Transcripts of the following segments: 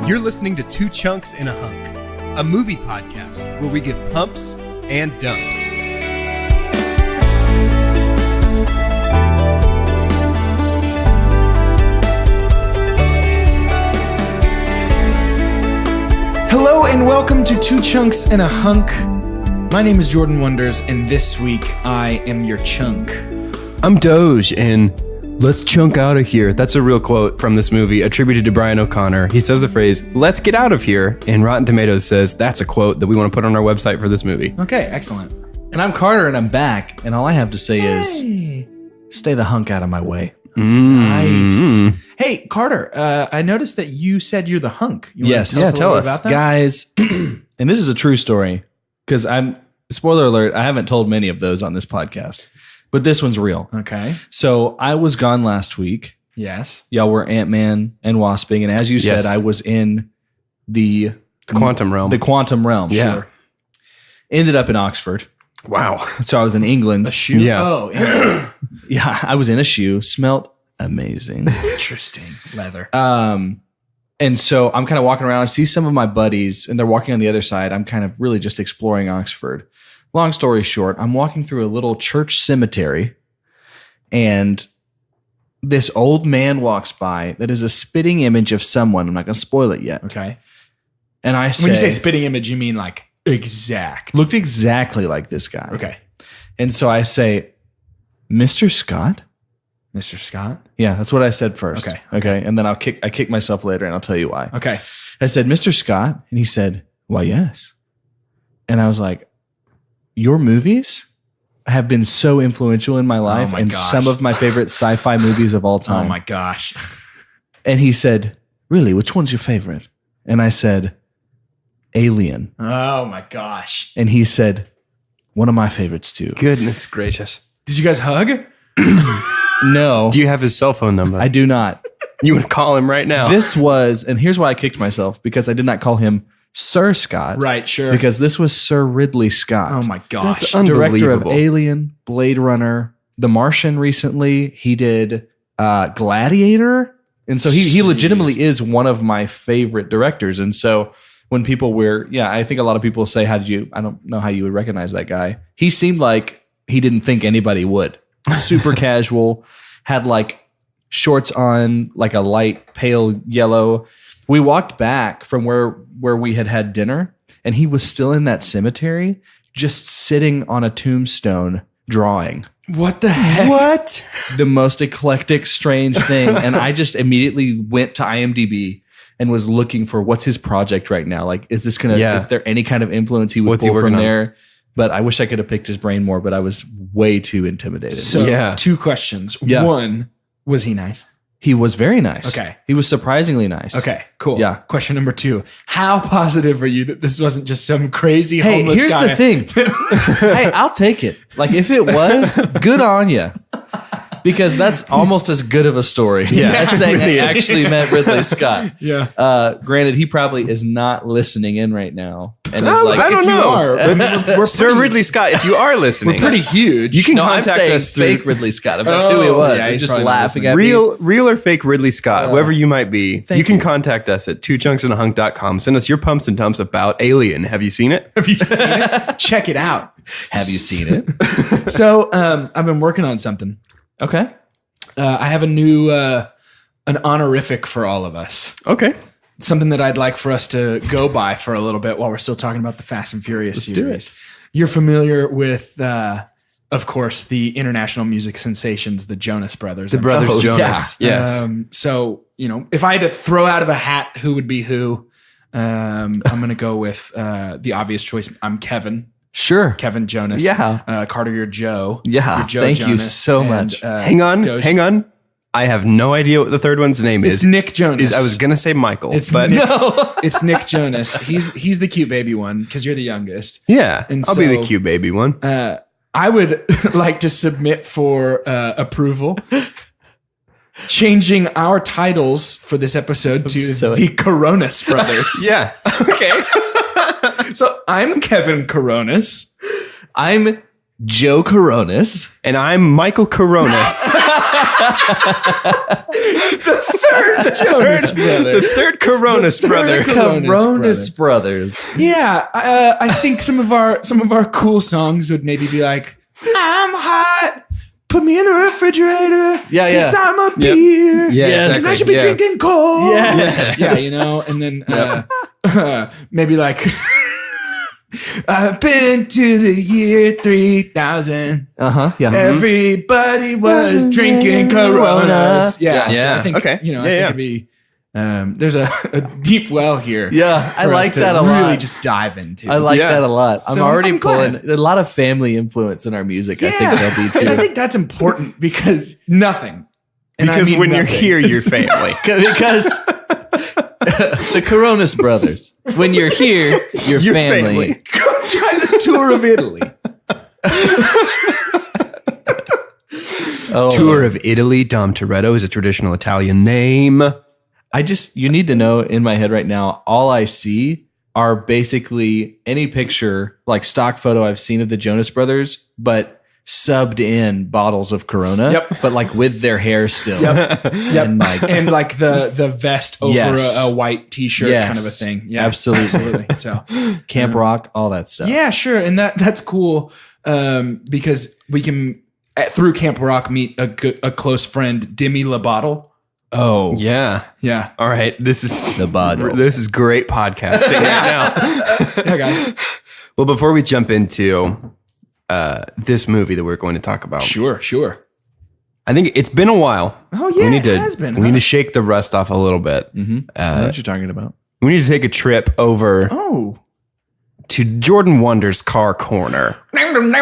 You're listening to Two Chunks in a Hunk, a movie podcast where we give pumps and dumps. Hello and welcome to Two Chunks and a Hunk. My name is Jordan Wonders, and this week I am your chunk. I'm Doge, and let's chunk out of here. That's a real quote from this movie attributed to Brian O'Connor. He says the phrase, let's get out of here, and Rotten Tomatoes says that's a quote that we want to put on our website for this movie. Okay, excellent. And I'm Carter, and I'm back, and all I have to say is, stay the hunk out of my way. Nice. Hey, Carter, I noticed that you said you're the hunk. You Yes. want to tell us a little bit Tell us. about that? Guys, and this is a true story, because spoiler alert, I haven't told many of those on this podcast, but this one's real. Okay. So I was gone last week. Yes. Y'all were Ant-Man and Wasping, and as you said, Yes. I was in the Quantum realm. The quantum realm. Yeah. Sure. Ended up in Oxford. Wow. So I was in England. A shoe? Yeah. Oh, interesting. Yeah, I was in a shoe. Smelt amazing. Interesting. Leather. And so I'm kind of walking around. I see some of my buddies, and they're walking on the other side. I'm kind of really just exploring Oxford. Long story short, I'm walking through a little church cemetery, and this old man walks by that is a spitting image of someone. I'm not going to spoil it yet. Okay. And I say, When you say spitting image, you mean like exact. looked exactly like this guy. Okay. And so I say, Mr. Scott? Mr. Scott? Yeah, that's what I said first. Okay. Okay. And then I kick myself later, and I'll tell you why. Okay. I said, Mr. Scott? And he said, why, yes. And I was like, your movies have been so influential in my life my and gosh. some of my favorite sci-fi movies of all Oh time. my gosh. And he said, really, which one's your favorite? And I said, Alien. Oh my gosh. And he said, one of my favorites too. Goodness gracious. Did you guys hug? No, Do you have his cell phone number? I do not. You would call him right now. This was, and here's why I kicked myself, because I did not call him Sir Scott. Right, sure. Because this was Sir Ridley Scott. Oh my gosh. That's Director of unbelievable. Alien, Blade Runner, The Martian recently. He did Gladiator. And so he legitimately is one of my favorite directors. And so when people I think a lot of people say, I don't know how you would recognize that guy. He seemed like he didn't think anybody would. Super casual, had like shorts on, like a light pale yellow. We walked back from where we had dinner, and he was still in that cemetery, just sitting on a tombstone drawing. What the heck? What? The most eclectic, strange thing. And I just immediately went to IMDb and was looking for what's his project right now. Like, is there any kind of influence he would What's he pull from working on? there? But I wish I could have picked his brain more, but I was way too intimidated. So, Yeah. 2 questions. Yeah. One, was he nice? He was very nice. Okay. He was surprisingly nice. Okay, cool. Yeah. Question number 2. How positive are you that this wasn't just some crazy Hey, homeless here's guy? the thing. Hey, I'll take it. Like, if it was, good on you. Because that's almost as good of a story as saying I actually met Ridley Scott. Yeah. Granted, he probably is not listening in right now. And is Oh, like, I don't If you know. are, we're Sir pretty- Ridley Scott, if you are listening, We're pretty huge. you can no, I'm contact saying us through fake Ridley Scott. If that's who he Oh, was. yeah, I'm he's just probably not laughing at me. real or fake Ridley Scott, whoever you might be. You can you. contact us at twochunksinahunk.com. Send us your pumps and dumps about Alien. Have you seen it? Have you seen it? Check it out. Have you seen it? So, I've been working on something. Okay. I have a new, an honorific for all of us. Okay. Something that I'd like for us to go by for a little bit while we're still talking about the Fast and Furious do series. You're familiar with, of course, the international music sensations, the Jonas Brothers. The Brothers Oh, Jonas. yeah. Yes. So, if I had to throw out of a hat who would be who, I'm going to go with the obvious choice. I'm Kevin. Sure. Kevin Jonas. Yeah. Carter, you're Joe. Yeah. You're Joe Thank you Jonas. so And, much. hang on. Doge. Hang on. I have no idea what the third one's name It's is. Nick Jonas. I was going to say Michael, It's but Nick, it's Nick Jonas. He's the cute baby one because you're the youngest. yeah, And I'll be the so- cute baby one. I would like to submit for approval changing our titles for this episode to the Coronas Brothers. Yeah. Okay. So I'm Kevin Coronas. I'm Joe Coronis. And I'm Michael Coronis. The third Coronis brother. Coronis Brothers. Yeah, I think some of our cool songs would maybe be like, I'm hot, put me in the refrigerator, Yeah. cause I'm a beer, Yeah, and I exactly. should be Yeah. drinking cold. Yes. Yeah, and then maybe like, I've been to the year 3000. Uh-huh. Yeah. Everybody was drinking Coronas. Yeah, Yeah. So I think, Okay. I think Yeah. it'd be, there's a deep well here. Yeah, I for us like to that a really lot. just dive into. I like Yeah. that a lot. I'm So already I'm pulling glad. a lot of family influence in our music. I think there'll be too. And I think that's important because nothing. And I Because mean when you're nothing. here, you're family. because the Coronis brothers. When you're here, you're Your family. family. Come try the tour of Italy. Oh, Tour of Italy. Dom Toretto is a traditional Italian name. you need to know in my head right now, all I see are basically any picture, like stock photo I've seen of the Jonas Brothers, but subbed in bottles of Corona, Yep. but like with their hair still. Yep. And like, And like the vest over Yes. a white t-shirt Yes. kind of a thing. Yeah, Absolutely. So Camp Rock, all that stuff. yeah, sure. And that's cool because we can, through Camp Rock, meet a close friend, Demi Lovato. Oh, Yeah. Yeah. All right. This is the bottle. This is great podcasting right now. Yeah, guys. Well, before we jump into this movie that we're going to talk about, Sure. I think it's been a while. Oh, yeah, we need it has been, We huh? need to shake the rust off a little bit. I know what you're talking about. We need to take a trip over Oh. to Jordan Wonder's Car Corner. Welcome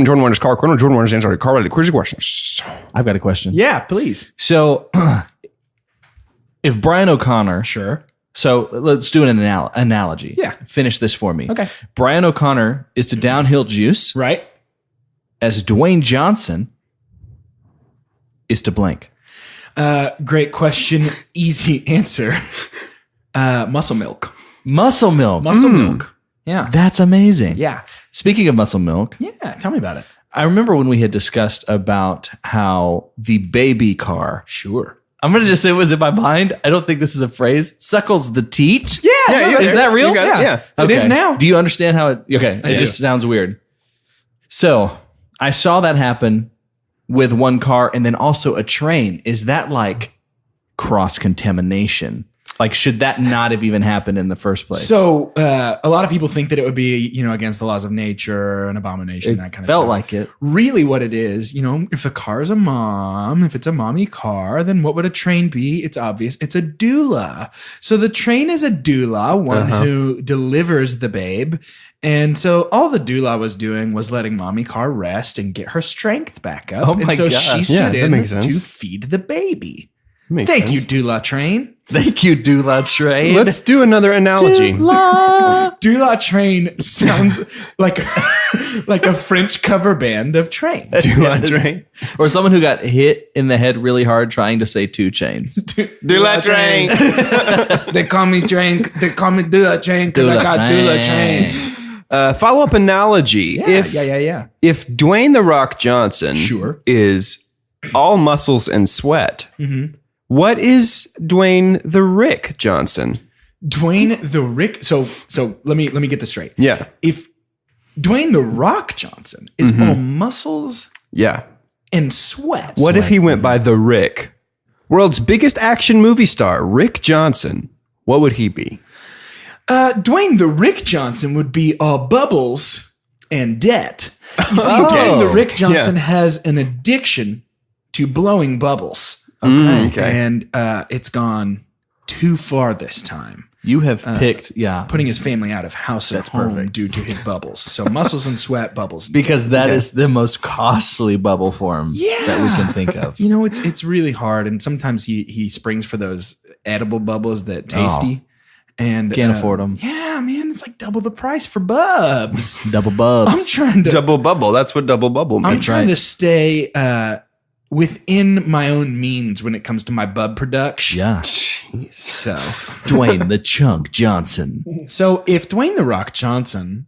to Jordan Wonder's Car Corner. Jordan Wonder's answer to car related crazy questions. I've got a question. Yeah, please. So, if Brian O'Connor, Sure. so let's do an analogy. Yeah. Finish this for me. Okay. Brian O'Connor is to downhill juice Right. as Dwayne Johnson is to blank. Great question. Easy answer. Muscle milk. Muscle milk. Muscle milk. Yeah. That's amazing. Yeah. Speaking of muscle milk, Yeah. Tell me about it. I remember when we had discussed about how the baby car, Sure. I'm going to just say it was in my mind. I don't think this is a phrase, suckles the teat. Yeah. Is that real? You got it, yeah. It is now. Do you understand how it? Okay, I it do. just sounds weird. So I saw that happen with one car and then also a train. Is that like cross contamination? Like, should that not have even happened in the first place? So a lot of people think that it would be, against the laws of nature, an abomination, that kind of felt stuff. like it. Really what it is, if the car is a mom, if it's a mommy car, then what would a train be? It's obvious. It's a doula. So the train is a doula, one who delivers the babe. And so all the doula was doing was letting mommy car rest and get her strength back up. Oh my and so gosh. she Yeah, stood that in makes sense. to feed the baby. Makes Thank sense. you, doula train. Thank you, doula train. Let's do another analogy. Doula train sounds like a French cover band of trains. Doula train. Or someone who got hit in the head really hard trying to say 2 Chains. Doula train. They call me train. They call me doula train because I Doula got train. doula train. Follow-up analogy. Yeah. If Dwayne The Rock Johnson Sure. is all muscles and sweat, what is Dwayne The Rick Johnson? Dwayne the Rick. So let me get this straight. Yeah. If Dwayne the Rock Johnson is all muscles Yeah. and sweat, What if he went by The Rick? World's biggest action movie star, Rick Johnson. What would he be? Dwayne the Rick Johnson would be all bubbles and debt. You see, Dwayne the Rick Johnson has an addiction to blowing bubbles. Okay. And it's gone too far this time, You have picked, putting his family out of house and home perfect. due to his bubbles. So muscles and sweat, bubbles. because that is the most costly bubble form that we can think of. It's really hard, and sometimes he springs for those edible bubbles that tasty, and Can't afford 'em. Yeah, man, it's like double the price for bubs. Double bubs. I'm trying to Double bubble. That's what double bubble I'm means. trying to stay within my own means when it comes to my bub production. yeah. So Dwayne the Chunk Johnson. if Dwayne the Rock Johnson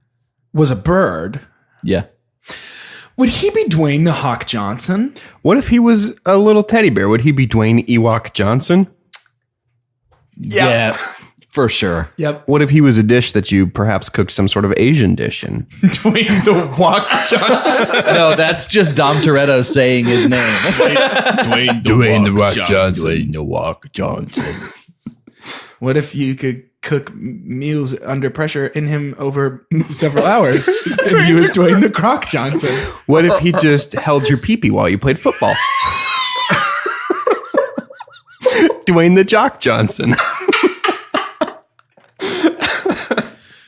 was a bird, Yeah. would he be Dwayne the Hawk Johnson? What if he was a little teddy bear? Would he be Dwayne Ewok Johnson? Yeah. For sure. Yep. What if he was a dish that you perhaps cooked some sort of Asian dish in? Dwayne the Hawk Johnson. No, that's just Dom Toretto saying his name. Dwayne the Rock Johnson. Dwayne the Rock Johnson. What if you could cook meals under pressure in him over several hours? And he was Dwayne the Croc Johnson. What if he just held your pee-pee while you played football? Dwayne the Jock Johnson.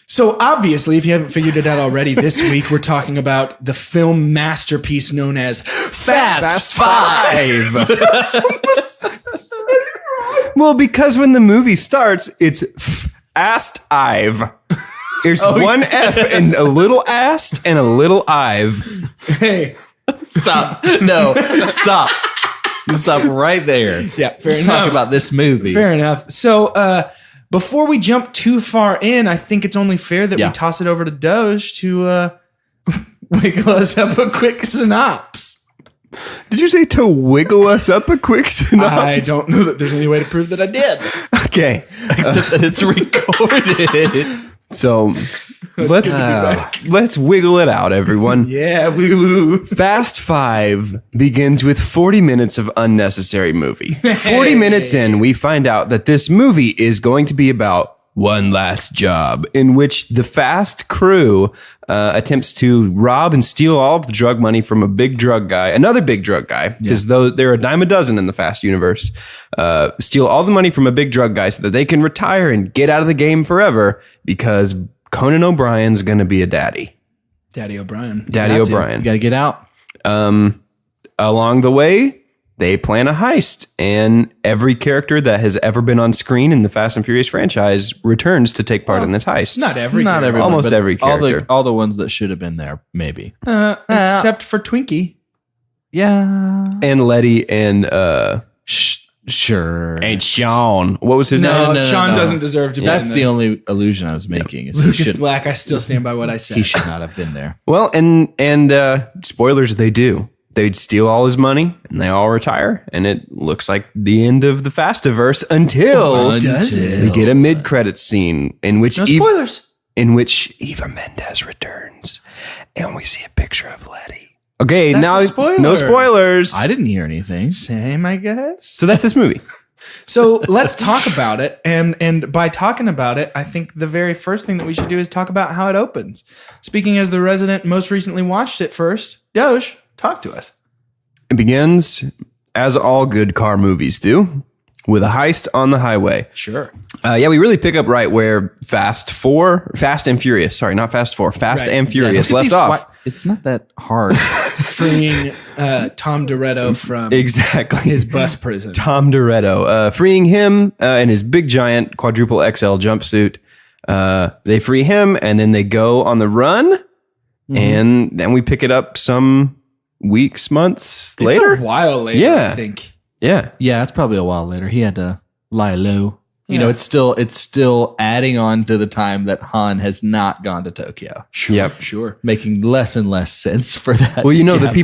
So obviously, if you haven't figured it out already, this week we're talking about the film masterpiece known as Fast Five. Well, because when the movie starts, it's Fast Ive. There's one F and a little ast and a little Ive. Hey, Stop. No, stop. You stop right there. yeah, fair Let's enough. talk about this movie. Fair enough. So before we jump too far in, I think it's only fair that Yeah. we toss it over to Doge to wiggle us up a quick synopsis. Did you say to wiggle us up a quick synopsis? I don't know that there's any way to prove that I did. Okay. Except that it's recorded. So let's wiggle it out, everyone. Yeah, woo. Fast Five begins with 40 minutes of unnecessary movie. 40 minutes in, we find out that this movie is going to be about one last job in which the Fast crew attempts to rob and steal all of the drug money from another big drug guy, because though there are a dime a dozen in the Fast universe, steal all the money from a big drug guy so that they can retire and get out of the game forever, because Conan O'Brien's going to be a daddy. Daddy O'Brien. Daddy O'Brien. You got to get out. Along the way, they plan a heist, and every character that has ever been on screen in the Fast and Furious franchise returns to take part in this heist. Not every Not character. everyone, Almost but every character. All the ones that should have been there, maybe. Except for Twinkie. Yeah. And Letty and Sure. Sean. What was his name? No, Sean no. doesn't deserve to be That's in the this. only illusion I was making. Is Lucas he should, Black, I still stand by what I said. he should not have been there. Well, and spoilers, they do. They'd steal all his money, and they all retire, and it looks like the end of the Fastiverse until does it? we get a mid-credits scene in which No spoilers. Eva Mendes returns, and we see a picture of Letty. Okay, That's now a spoiler. no spoilers. I didn't hear anything. Same, I guess. So that's this movie. So let's talk about it. And by talking about it, I think the very first thing that we should do is talk about how it opens. Speaking as the resident most recently watched it first, Doge, talk to us. It begins, as all good car movies do, with a heist on the highway. Sure. We really pick up right where Fast and Furious and Furious Look at left these off. It's not that hard. Freeing Tom Toretto from Exactly. his bus prison. Tom Toretto, freeing him in his big giant quadruple XL jumpsuit. They free him, and then they go on the run, and then we pick it up some weeks, months later. It's a while later, Yeah. I think. Yeah. Yeah, it's probably a while later. He had to lie low. You Yeah. know, it's still adding on to the time that Han has not gone to Tokyo, Yep. Sure. making less and less sense for that. Well, you know, gap. the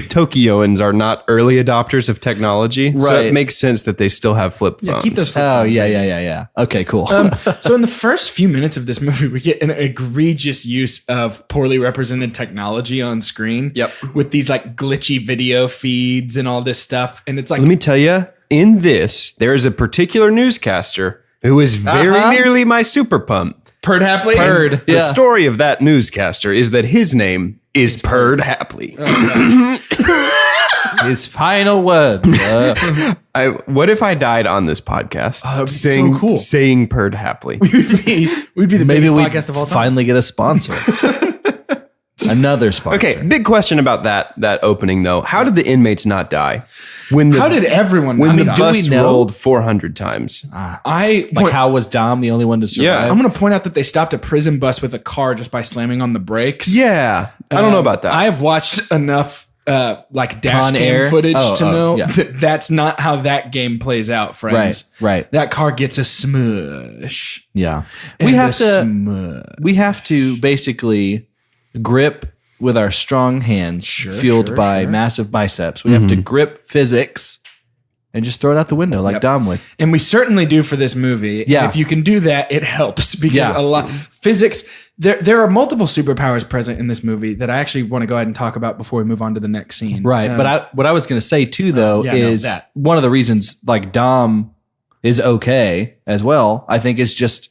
Tokyoans are not early adopters of technology. So Right. it makes sense that they still have flip phones. Yeah, keep those flip Oh phones, yeah, right? yeah. Okay, cool. So in the first few minutes of this movie, we get an egregious use of poorly represented technology on screen. Yep. With these like glitchy video feeds and all this stuff. And it's like, Let me tell you, in this, there is a particular newscaster who is very nearly my super pump. Purd Hapley. Purd. The Yeah. story of that newscaster is that his name is Purd Hapley. His final words. What if I died on this podcast? that'd be so cool. Saying Purd Hapley. We'd be the Maybe biggest we podcast of all time. finally get a sponsor. Another sponsor. Okay, big question about that opening though. How did the inmates not die? When the, How did everyone when the die? bus know? rolled 400 times? Like how was Dom the only one to survive? Yeah. I'm going to point out that they stopped a prison bus with a car just by slamming on the brakes. Yeah, I don't know about that. I have watched enough like dash Con cam Air? footage Oh, to know yeah. that that's not how that game plays out, friends. Right. That car gets a smush. Yeah. And We a have to smush. we have to basically grip with our strong hands, fueled by massive biceps. We have to grip physics and just throw it out the window like Dom would. And we certainly do for this movie. Yeah. And if you can do that, it helps because a lot physics. There are multiple superpowers present in this movie that I actually want to go ahead and talk about before we move on to the next scene. Right. But what I was going to say too, though, is one of the reasons like Dom is okay as well, I think, is just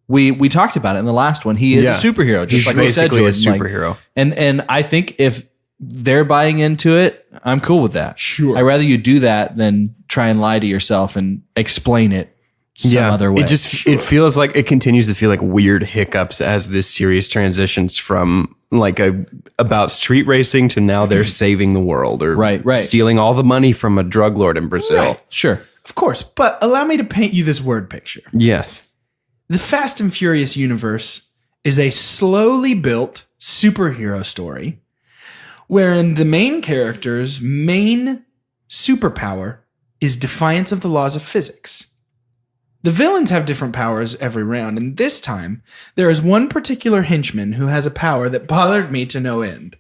we talked about it in the last one. He is a superhero, just like we said, basically a Jordan. superhero. And I think if they're buying into it, I'm cool with that. Sure. I'd rather you do that than try and lie to yourself and explain it some other way. It feels like it continues to feel like weird hiccups as this series transitions from like about street racing to now they're saving the world or stealing all the money from a drug lord in Brazil. Right. Sure. Of course. But allow me to paint you this word picture. Yes. The Fast and Furious universe is a slowly built superhero story wherein the main character's main superpower is defiance of the laws of physics. The villains have different powers every round, and this time, there is one particular henchman who has a power that bothered me to no end.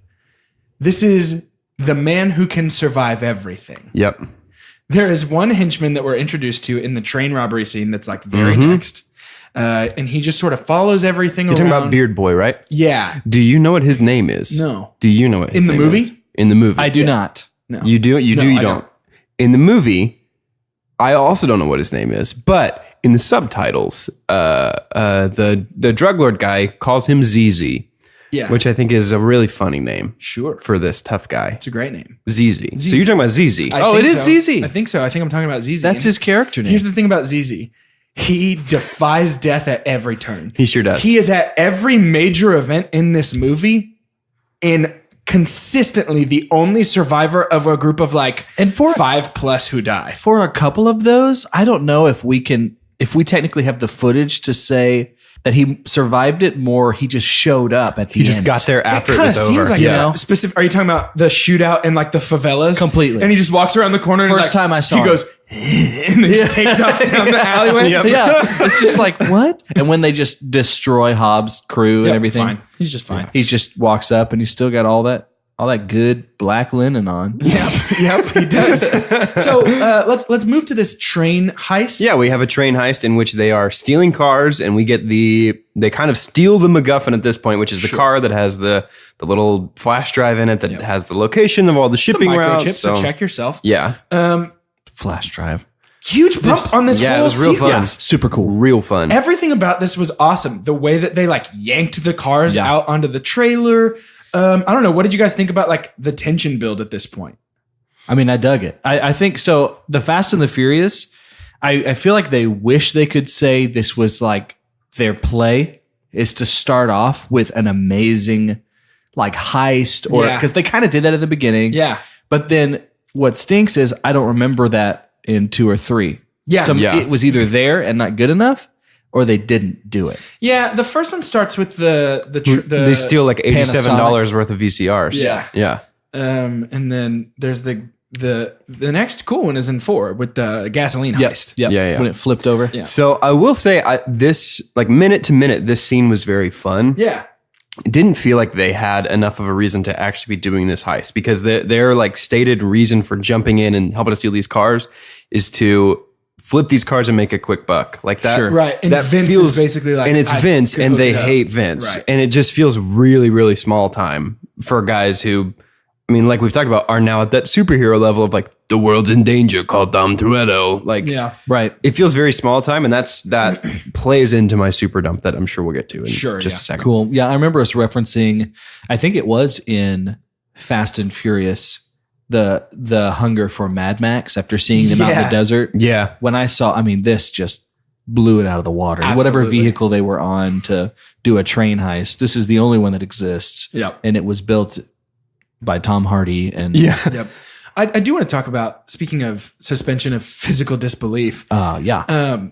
This is the man who can survive everything. Yep. There is one henchman that we're introduced to in the train robbery scene that's like very next. And he just sort of follows everything around. You're talking about Beard Boy, right? Yeah. Do you know what his name is? No. Do you know what his In the name movie? is? In the movie. I do not. No. You do? You No, do? You I don't? In the movie, I also don't know what his name is, but in the subtitles, the drug lord guy calls him ZZ. Yeah. Which I think is a really funny name. Sure. For this tough guy. It's a great name. ZZ. So you're talking about ZZ. I Oh, think it is so. ZZ. I think so. I think I'm talking about ZZ. That's And his character name. Here's the thing about ZZ. He defies death at every turn. He sure does. He is at every major event in this movie and consistently the only survivor of a group of like 5+ who die. For a couple of those, I don't know if we technically have the footage to say that he survived it more. He just showed up at the end. He just got there after it Kind of was over. seems like you know? specific. Are you talking about the shootout in like the favelas? Completely. And he just walks around the corner. And First he's like, time I saw he him. goes and then just takes off down the alleyway. Yep. Yeah, it's just like what? And when they just destroy Hobbs' crew and everything, Fine. He's just fine. he just walks up and he's still got all that good black linen on. Yep, he does. So let's move to this train heist. Yeah, we have a train heist in which they are stealing cars, and we get they kind of steal the MacGuffin at this point, which is the car that has the little flash drive in it that has the location of all the shipping routes. Microchip, so check yourself. Yeah. Flash drive. Huge bump on this whole it was real fun. sequence. Super cool. Real fun. Everything about this was awesome. The way that they like yanked the cars out onto the trailer. I don't know. What did you guys think about like the tension build at this point? I mean, I dug it. I think so. The Fast and the Furious, I feel like they wish they could say this was like their play is to start off with an amazing like heist or because they kind of did that at the beginning. Yeah. But then what stinks is I don't remember that in 2 or 3. Yeah. So Yeah. it was either there and not good enough or they didn't do it. Yeah. The first one starts with the they steal like $87 worth of VCRs. Yeah. Yeah. and then there's the next cool one is in 4 with the gasoline heist. Yep. Yeah. When it flipped over. Yeah. So I will say this like minute to minute, this scene was very fun. Yeah. It didn't feel like they had enough of a reason to actually be doing this heist because their like stated reason for jumping in and helping to steal these cars is to flip these cars and make a quick buck like that. Sure. Right. And that Vince is basically like, and it's I Vince could and hook they it up. hate Vince. Right. And it just feels really, really small time for guys who, I mean, like we've talked about, are now at that superhero level of like the world's in danger, call Dom Toretto. Like, Yeah. Right. it feels very small time, and that plays into my super dump that I'm sure we'll get to in just a second. Cool. Yeah, I remember us referencing, I think it was in Fast and Furious, the hunger for Mad Max after seeing them out in the desert. Yeah. When I saw, I mean, this just blew it out of the water. Whatever Absolutely. vehicle they were on to do a train heist, this is the only one that exists. Yep. And it was built by Tom Hardy. And Yep. I do want to talk about, speaking of suspension of physical disbelief. Band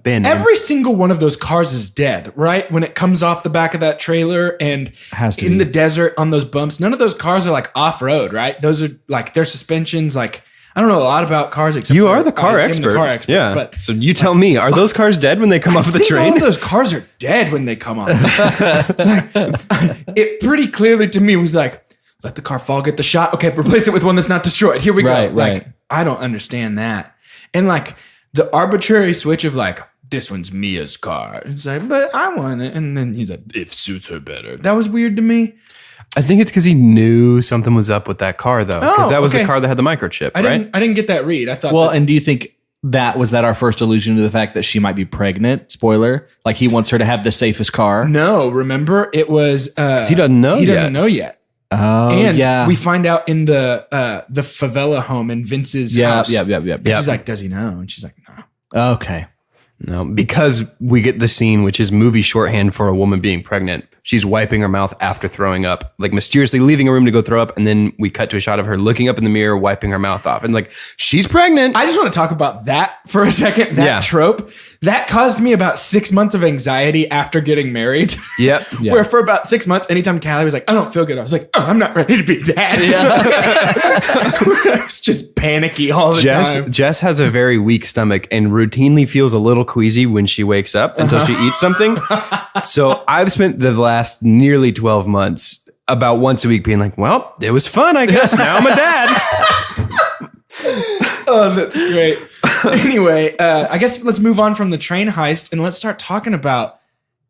name. Every single one of those cars is dead, right? When it comes off the back of that trailer and Has to in be. the desert on those bumps, none of those cars are like off road, right? Those are like their suspensions. Like, I don't know a lot about cars except You for are the car I am expert. the car expert. Yeah. But So you tell me, are those cars dead when they come off of the I think train? all those cars are dead when they come off. It pretty clearly to me was like, let the car fall, get the shot. Okay, replace it with one that's not destroyed. Here we go. Right, Like, right. I don't understand that. And like the arbitrary switch of like, this one's Mia's car. It's like, but I want it. And then he's like, it suits her better. That was weird to me. I think it's because he knew something was up with that car, though. Because Oh, that was okay. the car that had the microchip, I right? didn't get that read. I thought Well, that, and do you think was that our first allusion to the fact that she might be pregnant? Spoiler. Like he wants her to have the safest car. no, remember it was he doesn't know He doesn't yet. know yet. Oh, And yeah. we find out in the favela home in Vince's house. Yeah. And she's like, does he know? And she's like, no. Okay. No, because we get the scene, which is movie shorthand for a woman being pregnant. She's wiping her mouth after throwing up, like mysteriously leaving a room to go throw up. And then we cut to a shot of her looking up in the mirror, wiping her mouth off. And like, she's pregnant. I just want to talk about that for a second. That Yeah. trope that caused me about 6 months of anxiety after getting married. Yep. Yeah. Where for about 6 months, anytime Callie was like, I don't feel good, I was like, oh, I'm not ready to be dad. I was just panicky all the time. Jess has a very weak stomach and routinely feels a little queasy when she wakes up until she eats something. So I've spent the last nearly 12 months about once a week being like, well, it was fun, I guess. Now I'm a dad. Oh, that's great. Anyway, I guess let's move on from the train heist and let's start talking about,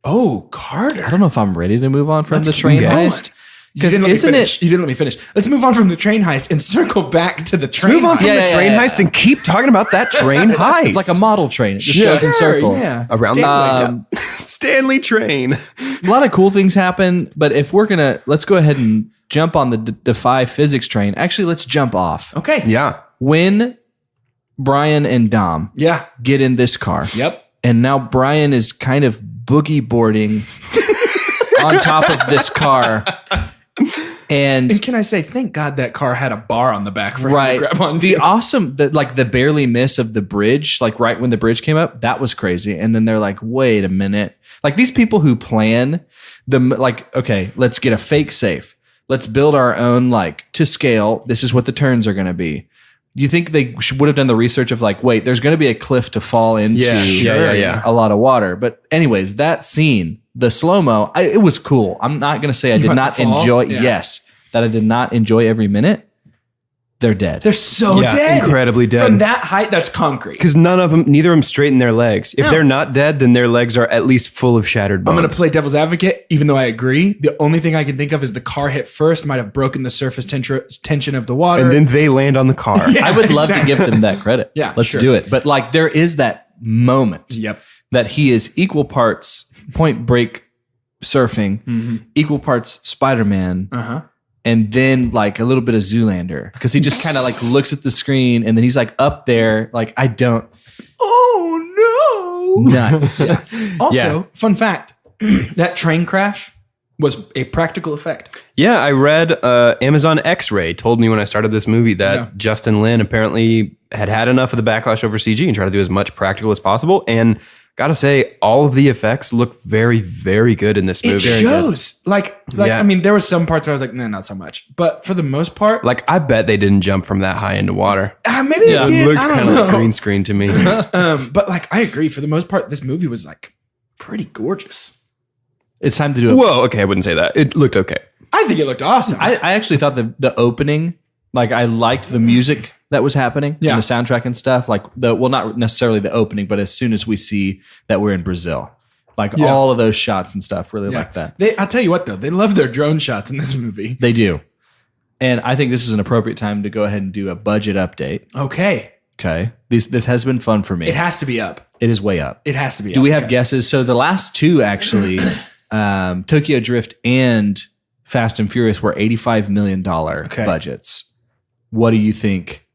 Carter. I don't know if I'm ready to move on from the train keep going. heist. You Because didn't let me isn't finish. it? You didn't let me finish. Let's move on from the train heist and circle back to the train Move on from heist. the train heist and keep talking about that train heist. It's like a model train. It just Yeah. goes in circles. Yeah. around Stanley. the Stanley train. A lot of cool things happen, but if we're gonna, let's go ahead and jump on the Defy Physics train. Actually, let's jump off. Okay. Yeah. When Brian and Dom Yeah. get in this car, Yep. and now Brian is kind of boogie boarding on top of this car, and And can I say, thank God that car had a bar on the back for him right, to grab onto. the awesome, the barely miss of the bridge, like right when the bridge came up, that was crazy. And then they're like, wait a minute, like these people who plan okay, let's get a fake safe. Let's build our own, like to scale. This is what the turns are going to be. You think they would have done the research of like, wait, there's going to be a cliff to fall into Yeah. a lot of water. But anyways, that scene, the slow-mo, it was cool. I'm not going to say I did want not the fall? enjoy. Yeah. Yes, that I did not enjoy every minute. They're dead. They're so Yeah, dead. incredibly dead. From that height, that's concrete. Because neither of them straighten their legs. If No. they're not dead, then their legs are at least full of shattered bones. I'm going to play devil's advocate, even though I agree. The only thing I can think of is the car hit first, might have broken the surface tension of the water. and then they land on the car. Yeah. I would love exactly. to give them that credit. Yeah, let's sure. do it. But like, there is that moment Yep. that he is equal parts Point Break surfing, equal parts Spider-Man, Uh-huh. and then like a little bit of Zoolander, because he just kind of like looks at the screen and then he's like up there, like I don't Oh, no. nuts. Also, Yeah. fun fact, that train crash was a practical effect. Yeah, I read Amazon X-Ray told me when I started this movie that Yeah. Justin Lin apparently had enough of the backlash over CG and tried to do as much practical as possible. And gotta say, all of the effects look very, very good in this movie. It shows. Like Yeah. I mean, there was some parts where I was like, nah, not so much. But for the most part, Like, I bet they didn't jump from that high into water. maybe Yeah. it It did. looked I kind don't of know. like green screen to me. But like, I agree. For the most part, this movie was like pretty gorgeous. It's time to do it. Whoa, okay, I wouldn't say that. It looked okay. I think it looked awesome. I actually thought the opening, like I liked the music that was happening, Yeah. and the soundtrack and stuff. Like not necessarily the opening, but as soon as we see that we're in Brazil, like Yeah. all of those shots and stuff, really like that. I'll tell you what, though, they love their drone shots in this movie. They do. And I think this is an appropriate time to go ahead and do a budget update. Okay. Okay. This has been fun for me. It has to be up. It is way up. It has to be Do up. we have Okay. guesses? So the last two actually, Tokyo Drift and Fast and Furious were $85 million Okay. budgets. What do you think?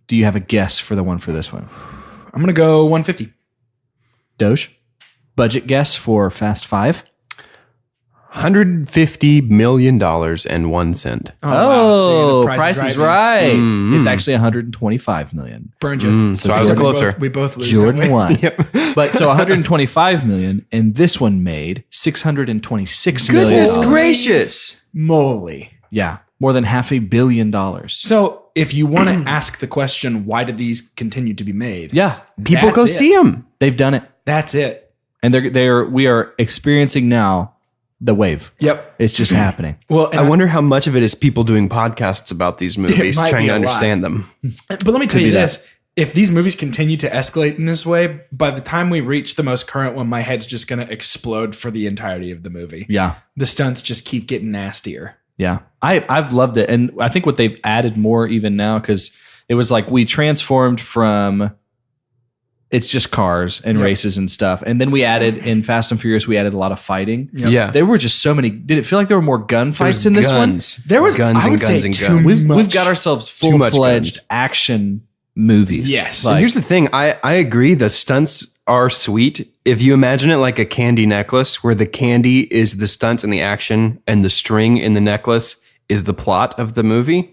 Do you have a guess for the one for this one? I'm going to go 150. Doge? Budget guess for Fast 5? $150 million and 1 cent. Oh, See, the Price is Right. right. It's actually $125 million. Burned you. So I was closer. We both lose. Jordan don't we? won. But so 125 million, and this one made 626 million. Goodness gracious. Moly. Yeah, more than $500 million. So if you want to ask the question, why did these continue to be made? Yeah. People That's go it. see them. They've done it. That's it. And we are experiencing now the wave. Yep. It's just happening. Well, I wonder how much of it is people doing podcasts about these movies, might trying be to a lot. understand them. but let me tell you be that. this. If these movies continue to escalate in this way, by the time we reach the most current one, my head's just going to explode for the entirety of the movie. Yeah. The stunts just keep getting nastier. Yeah. I've loved it. And I think what they've added more even now, because it was like we transformed from it's just cars and races and stuff. And then we added in Fast and Furious, we added a lot of fighting. Yep. Yeah. There were just so many. Did it feel like there were more gunfights in this one? There was guns I and would guns say and too guns. much. We've got ourselves Too much full-fledged guns. action movies. Yes. And here's the thing. I agree. The stunts are sweet. If you imagine it like a candy necklace where the candy is the stunts and the action and the string in the necklace is the plot of the movie.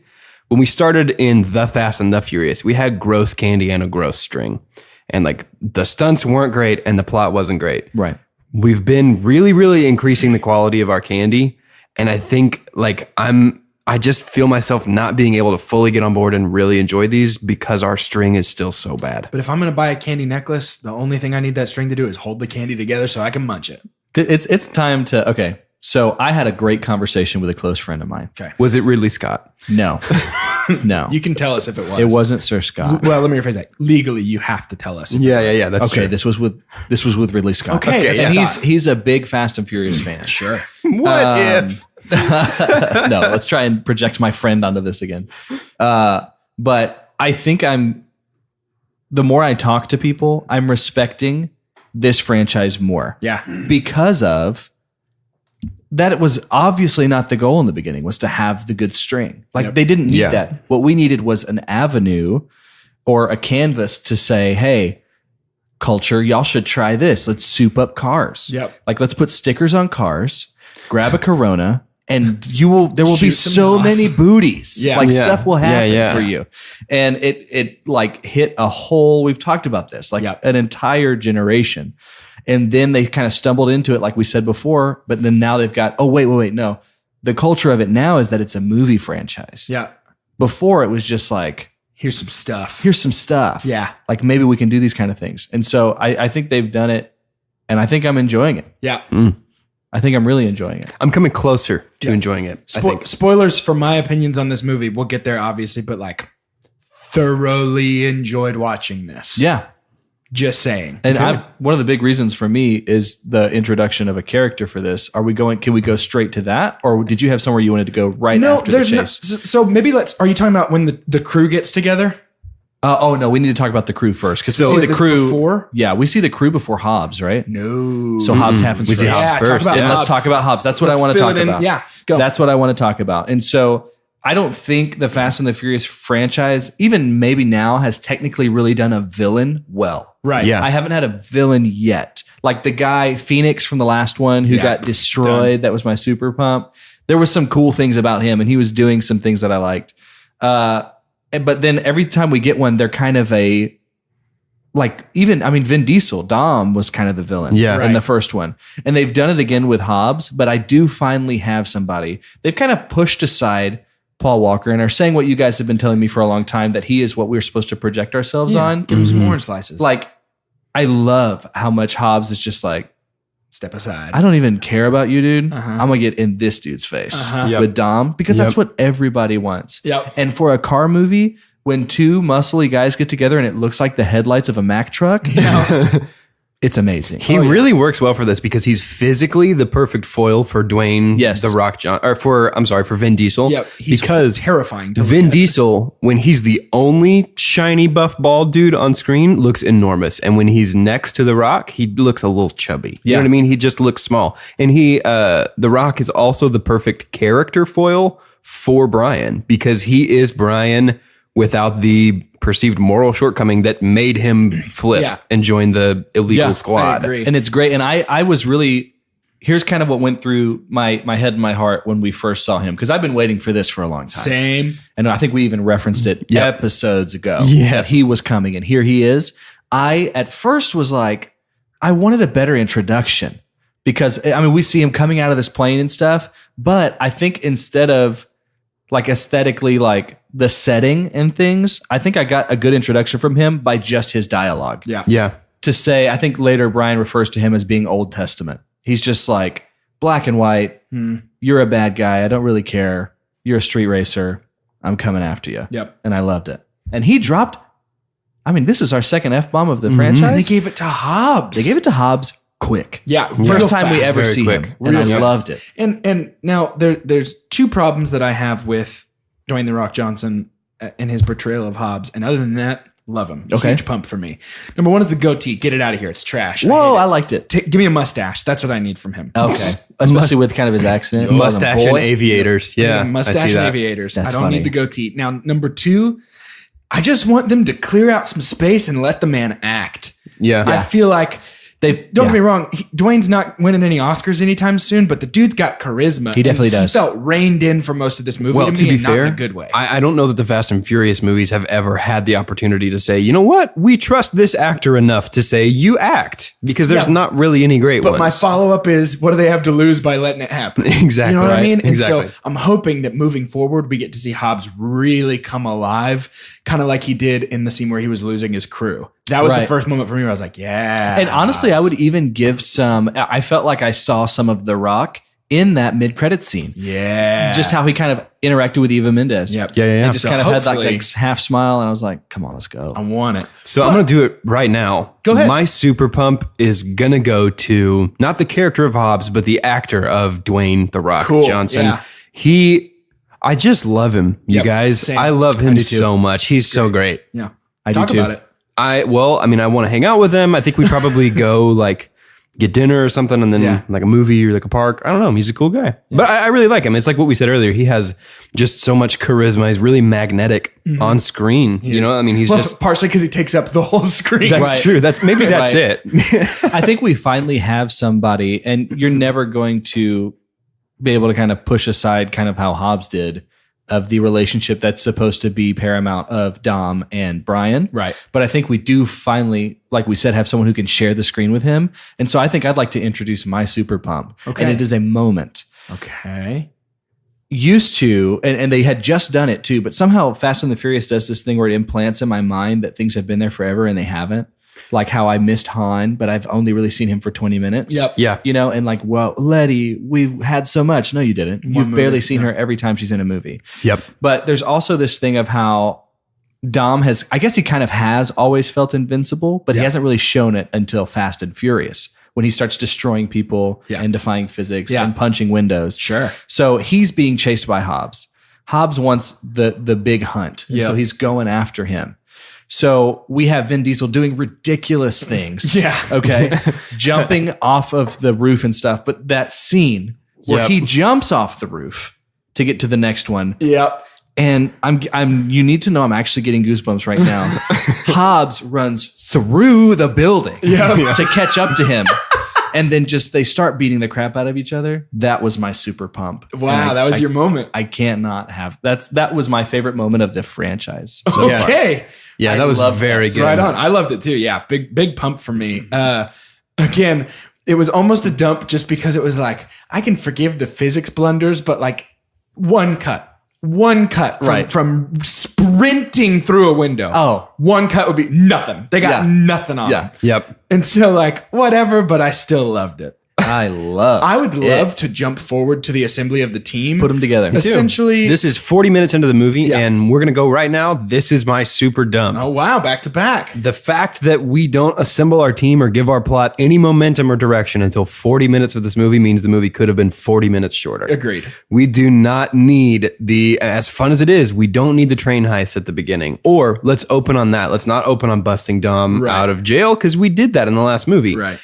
When we started in The Fast and the Furious, we had gross candy and a gross string. And like the stunts weren't great and the plot wasn't great. Right. We've been really, really increasing the quality of our candy. And I think like I just feel myself not being able to fully get on board and really enjoy these because our string is still so bad. But if I'm going to buy a candy necklace, the only thing I need that string to do is hold the candy together so I can munch it. It's time to, okay. So I had a great conversation with a close friend of mine. Okay. Was it Ridley Scott? No. No. You can tell us if it was. It wasn't Sir Scott. Well, let me rephrase that. Legally, you have to tell us. If Yeah. That's Okay, true. this was with Ridley Scott. Okay, that's and what I he's a big Fast and Furious fan. Sure. What if? No, let's try and project my friend onto this again. But I think the more I talk to people, I'm respecting this franchise more. Yeah. Because of that, it was obviously not the goal in the beginning, was to have the good string. Like they didn't need Yeah. that. What we needed was an avenue or a canvas to say, hey, culture, y'all should try this. Let's soup up cars. Yep. Like let's put stickers on cars, grab a Corona, and there will be Shoot some so nos. many booties. Yeah. Like Yeah. stuff will happen Yeah. for you. And it like hit a whole, we've talked about this, like Yep. an entire generation. And then they kind of stumbled into it, like we said before, but then now they've got, oh, wait, no. The culture of it now is that it's a movie franchise. Yeah. Before it was just like, Here's some stuff. here's some stuff. Yeah. Like maybe we can do these kind of things. And so I think they've done it, and I think I'm enjoying it. Yeah. I think I'm really enjoying it. I'm coming closer to enjoying it. I think. Spoilers for my opinions on this movie. We'll get there, obviously, but like thoroughly enjoyed watching this. Yeah. Just saying. And one of the big reasons for me is the introduction of a character for this. Can we go straight to that? Or did you have somewhere you wanted to go right No, after the there's no. chase? So maybe are you talking about when the crew gets together? Oh no, we need to talk about the crew first. Because So we is see the this crew before? Yeah, we see the crew before Hobbs, right? No. So Hobbs happens We first. see Hobbs Yeah, talk first. about Yeah. And let's Hobbs. talk about Hobbs. That's what I Let's want to fill talk it in. about. Yeah, go. That's what I want to talk about. And so I don't think the Fast and the Furious franchise, even maybe now, has technically really done a villain well. Right. Yeah. I haven't had a villain yet. Like the guy Phoenix from the last one who Yeah. got destroyed. That was my super pump. There was some cool things about him, and he was doing some things that I liked. But then every time we get one, they're kind of Vin Diesel, Dom was kind of the villain Yeah. in Right. the first one. And they've done it again with Hobbs, but I do finally have somebody. They've kind of pushed aside Paul Walker and are saying what you guys have been telling me for a long time, that he is what we're supposed to project ourselves on. Give him some orange slices. Like, I love how much Hobbs is just like, Step aside. I don't even care about you, dude. Uh-huh. I'm gonna get in this dude's face Uh-huh. Yep. with Dom, because that's Yep. what everybody wants. Yep. And for a car movie, when two muscly guys get together and it looks like the headlights of a Mack truck, it's amazing. He really works well for this because he's physically the perfect foil for Dwayne, Yes. the Rock for Vin Diesel. Yep. He's because terrifying. To Vin look at. Diesel, when he's the only shiny buff bald dude on screen, looks enormous. And when he's next to The Rock, he looks a little chubby. You know what I mean? He just looks small. And The Rock is also the perfect character foil for Brian because he is Brian without the perceived moral shortcoming that made him flip Yeah. and join the illegal squad. I agree. And it's great. And I was really, here's kind of what went through my head and my heart when we first saw him, because I've been waiting for this for a long time. Same. And I think we even referenced it Yep. episodes ago. Yeah. That he was coming, and here he is. I at first was like, I wanted a better introduction, because we see him coming out of this plane and stuff, but I think instead of like aesthetically, like the setting and things. I think I got a good introduction from him by just his dialogue. Yeah. Yeah. To say, I think later Brian refers to him as being Old Testament. He's just like black and white. You're a bad guy. I don't really care. You're a street racer. I'm coming after you. Yep. And I loved it. And he dropped, I mean, this is our second F-bomb of the franchise. And they gave it to Hobbs. They gave it to Hobbs quick. Yeah. First time we ever Very see quick. him. And I Real loved it. And now there's two problems that I have with Dwayne "The Rock" Johnson and his portrayal of Hobbs. And other than that, love him. Okay. Huge pump for me. Number one is the goatee. Get it out of here. It's trash. Whoa, hate I it. liked it. Give me a mustache. That's what I need from him. Okay. Especially with kind of his accent. Mustache Boy. and aviators. Yeah. Mustache I see and that. aviators. That's I don't funny. need the goatee. Now, number two, I just want them to clear out some space and let the man act. Yeah. I feel like don't get me wrong. Dwayne's not winning any Oscars anytime soon, but the dude's got charisma. He definitely does. He felt reined in for most of this movie. Well, to me, be and fair, not in a good way. I don't know that the Fast and Furious movies have ever had the opportunity to say, you know what, we trust this actor enough to say you act, because there's Yeah. not really any great But ones. my follow up is, what do they have to lose by letting it happen? Exactly. You know what I Right. mean? And Exactly. so I'm hoping that moving forward, we get to see Hobbs really come alive, kind of like he did in the scene where he was losing his crew. That was the Right. first moment for me where I was like, yeah. And honestly, I would even give I felt like I saw some of The Rock in that mid-credit scene. Yeah. Just how he kind of interacted with Eva Mendes. Yep. Yeah, yeah, yeah. And just So kind of had hopefully- like half smile. And I was like, come on, let's go. I want it. So I'm going to do it right now. Go ahead. My super pump is going to go to not the character of Hobbs, but the actor of Dwayne "The Rock" Cool. Johnson. Yeah. I just love him, you Yep. guys. Same. I love I him do too. so much. He's so great. Yeah. I Talk do too. about it. I want to hang out with him. I think we probably go like get dinner or something, and then Yeah. like a movie or like a park. I don't know. He's a cool guy, but I really like him. It's like what we said earlier. He has just so much charisma. He's really magnetic on screen. You know, I mean, he's Well, just. partially because he takes up the whole screen. That's Right. true. That's Right. it. I think we finally have somebody, and you're never going to be able to kind of push aside kind of how Hobbs did of the relationship that's supposed to be paramount of Dom and Brian. Right. But I think we do finally, like we said, have someone who can share the screen with him. And so I think I'd like to introduce my super pump. Okay. And it is a moment. Okay. Used to, and they had just done it too, but somehow Fast and the Furious does this thing where it implants in my mind that things have been there forever and they haven't. Like how I missed Han, but I've only really seen him for 20 minutes. Yep. Yeah. You know, and like, well, Letty, we've had so much. No, you didn't. You've movie, barely seen yeah. her every time she's in a movie. Yep. But there's also this thing of how Dom has, I guess he kind of has always felt invincible, but he hasn't really shown it until Fast and Furious when he starts destroying people Yeah. and defying physics Yeah. and punching windows. Sure. So he's being chased by Hobbs. Hobbs wants the big hunt. And Yeah. so he's going after him. So we have Vin Diesel doing ridiculous things. Yeah. Okay. Jumping off of the roof and stuff. But that scene where Yep. he jumps off the roof to get to the next one. Yep. And you need to know I'm actually getting goosebumps right now. Hobbs runs through the building to catch up to him. And then they start beating the crap out of each other. That was my super pump. Wow, And that was your moment. I can't not have that was my favorite moment of the franchise. So far. Okay. Yeah, I that was love very that. good. Right on. I loved it too. Yeah. Big pump for me. Again, it was almost a dump just because it was like, I can forgive the physics blunders, but like one cut from, Right. from sprinting through a window. Oh. One cut would be nothing. They got Yeah. nothing on Yeah. it. Yep. And so like, whatever, but I still loved it. I love. I would love to jump forward to the assembly of the team. put them together. Essentially. This is 40 minutes into the movie, Yeah. and we're going to go right now. This is my super dump. Oh, wow. Back to back. The fact that we don't assemble our team or give our plot any momentum or direction until 40 minutes of this movie means the movie could have been 40 minutes shorter. Agreed. We do not need as fun as it is, we don't need the train heist at the beginning. Or let's open on that. Let's not open on busting Dom Right. out of jail, because we did that in the last movie. Right.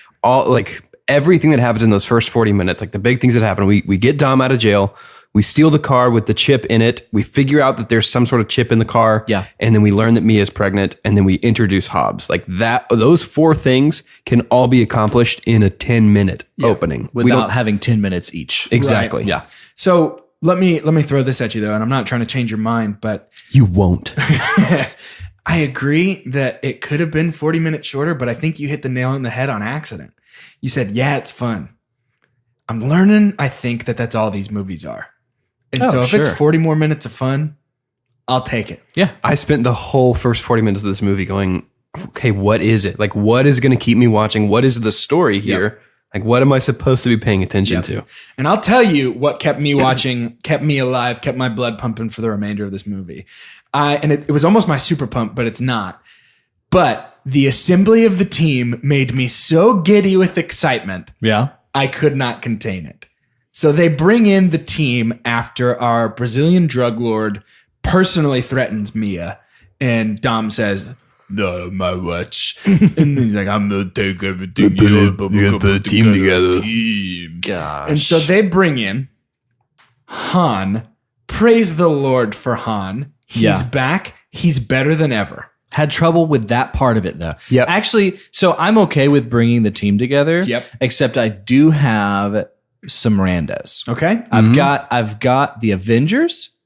Everything that happens in those first 40 minutes, like the big things that happen, we get Dom out of jail. We steal the car with the chip in it. We figure out that there's some sort of chip in the car. Yeah. And then we learn that Mia's pregnant, and then we introduce Hobbs. Like that, those four things can all be accomplished in a 10-minute opening. We without don't having 10 minutes each. exactly. Yeah. So let me throw this at you though, and I'm not trying to change your mind, but You won't. I agree that it could have been 40 minutes shorter, but I think you hit the nail on the head on accident. You said, yeah, it's fun. I'm learning, I think, that that's all these movies are. And Oh, so if sure. it's 40 more minutes of fun, I'll take it. Yeah. I spent the whole first 40 minutes of this movie going, okay, what is it? Like, what is going to keep me watching? What is the story here? Like, what am I supposed to be paying attention to? And I'll tell you what kept me watching, kept me alive, kept my blood pumping for the remainder of this movie. It was almost my super pump, but it's not. But the assembly of the team made me so giddy with excitement, Yeah. I could not contain it. So they bring in the team after our Brazilian drug lord personally threatens Mia. And Dom says, "Not on my watch." And he's like, "I'm going to take everything you put a team together. Gosh. And so they bring in Han. Praise the Lord for Han. He's Yeah. back. He's better than ever. Had trouble with that part of it though. Yep. Actually, so I'm okay with bringing the team together. Yep. Except I do have some randos. Okay? I've got the Avengers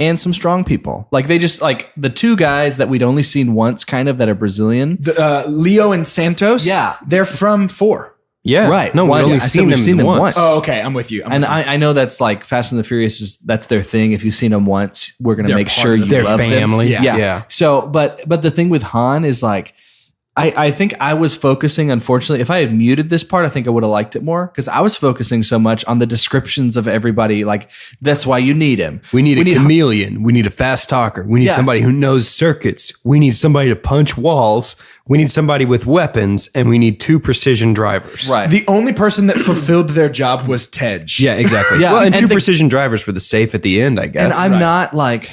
and some strong people. Like they just like the two guys that we'd only seen once, kind of that are Brazilian. Leo and Santos. Yeah. They're from 4. Yeah. Right. No, Well, we've only I said seen we've them seen them once. once. Oh, okay. I'm with you. And I know that's like Fast and the Furious that's their thing. If you've seen them once, we're gonna They're make part sure of you Their love family. them. Yeah. So, but the thing with Han is like, I think I was focusing. Unfortunately, if I had muted this part, I think I would have liked it more because I was focusing so much on the descriptions of everybody. Like that's why you need him. We need a chameleon. We need a fast talker. We need Yeah. somebody who knows circuits. We need somebody to punch walls. We need somebody with weapons, and we need 2 precision drivers. Right. The only person that fulfilled their job was Tej. Yeah, exactly. Yeah, Well, and and 2 the- precision drivers for the safe at the end, I guess. And I'm not like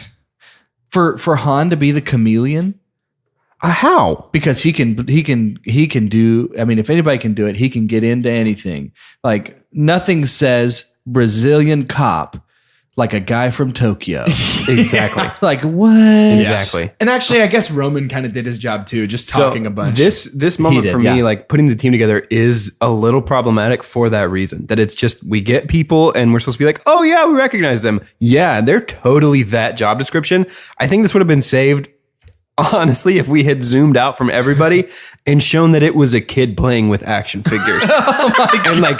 for Han to be the chameleon. How? Because he can do. I mean, if anybody can do it, he can get into anything. Like nothing says Brazilian cop like a guy from Tokyo. Exactly. Like what? Exactly. And actually, I guess Roman kind of did his job too, just talking a bunch. This moment did, for me, yeah. like putting the team together, is a little problematic for that reason. That it's just we get people and we're supposed to be like, oh yeah, we recognize them. Yeah, they're totally that job description. I think this would have been saved, honestly, if we had zoomed out from everybody and shown that it was a kid playing with action figures. And like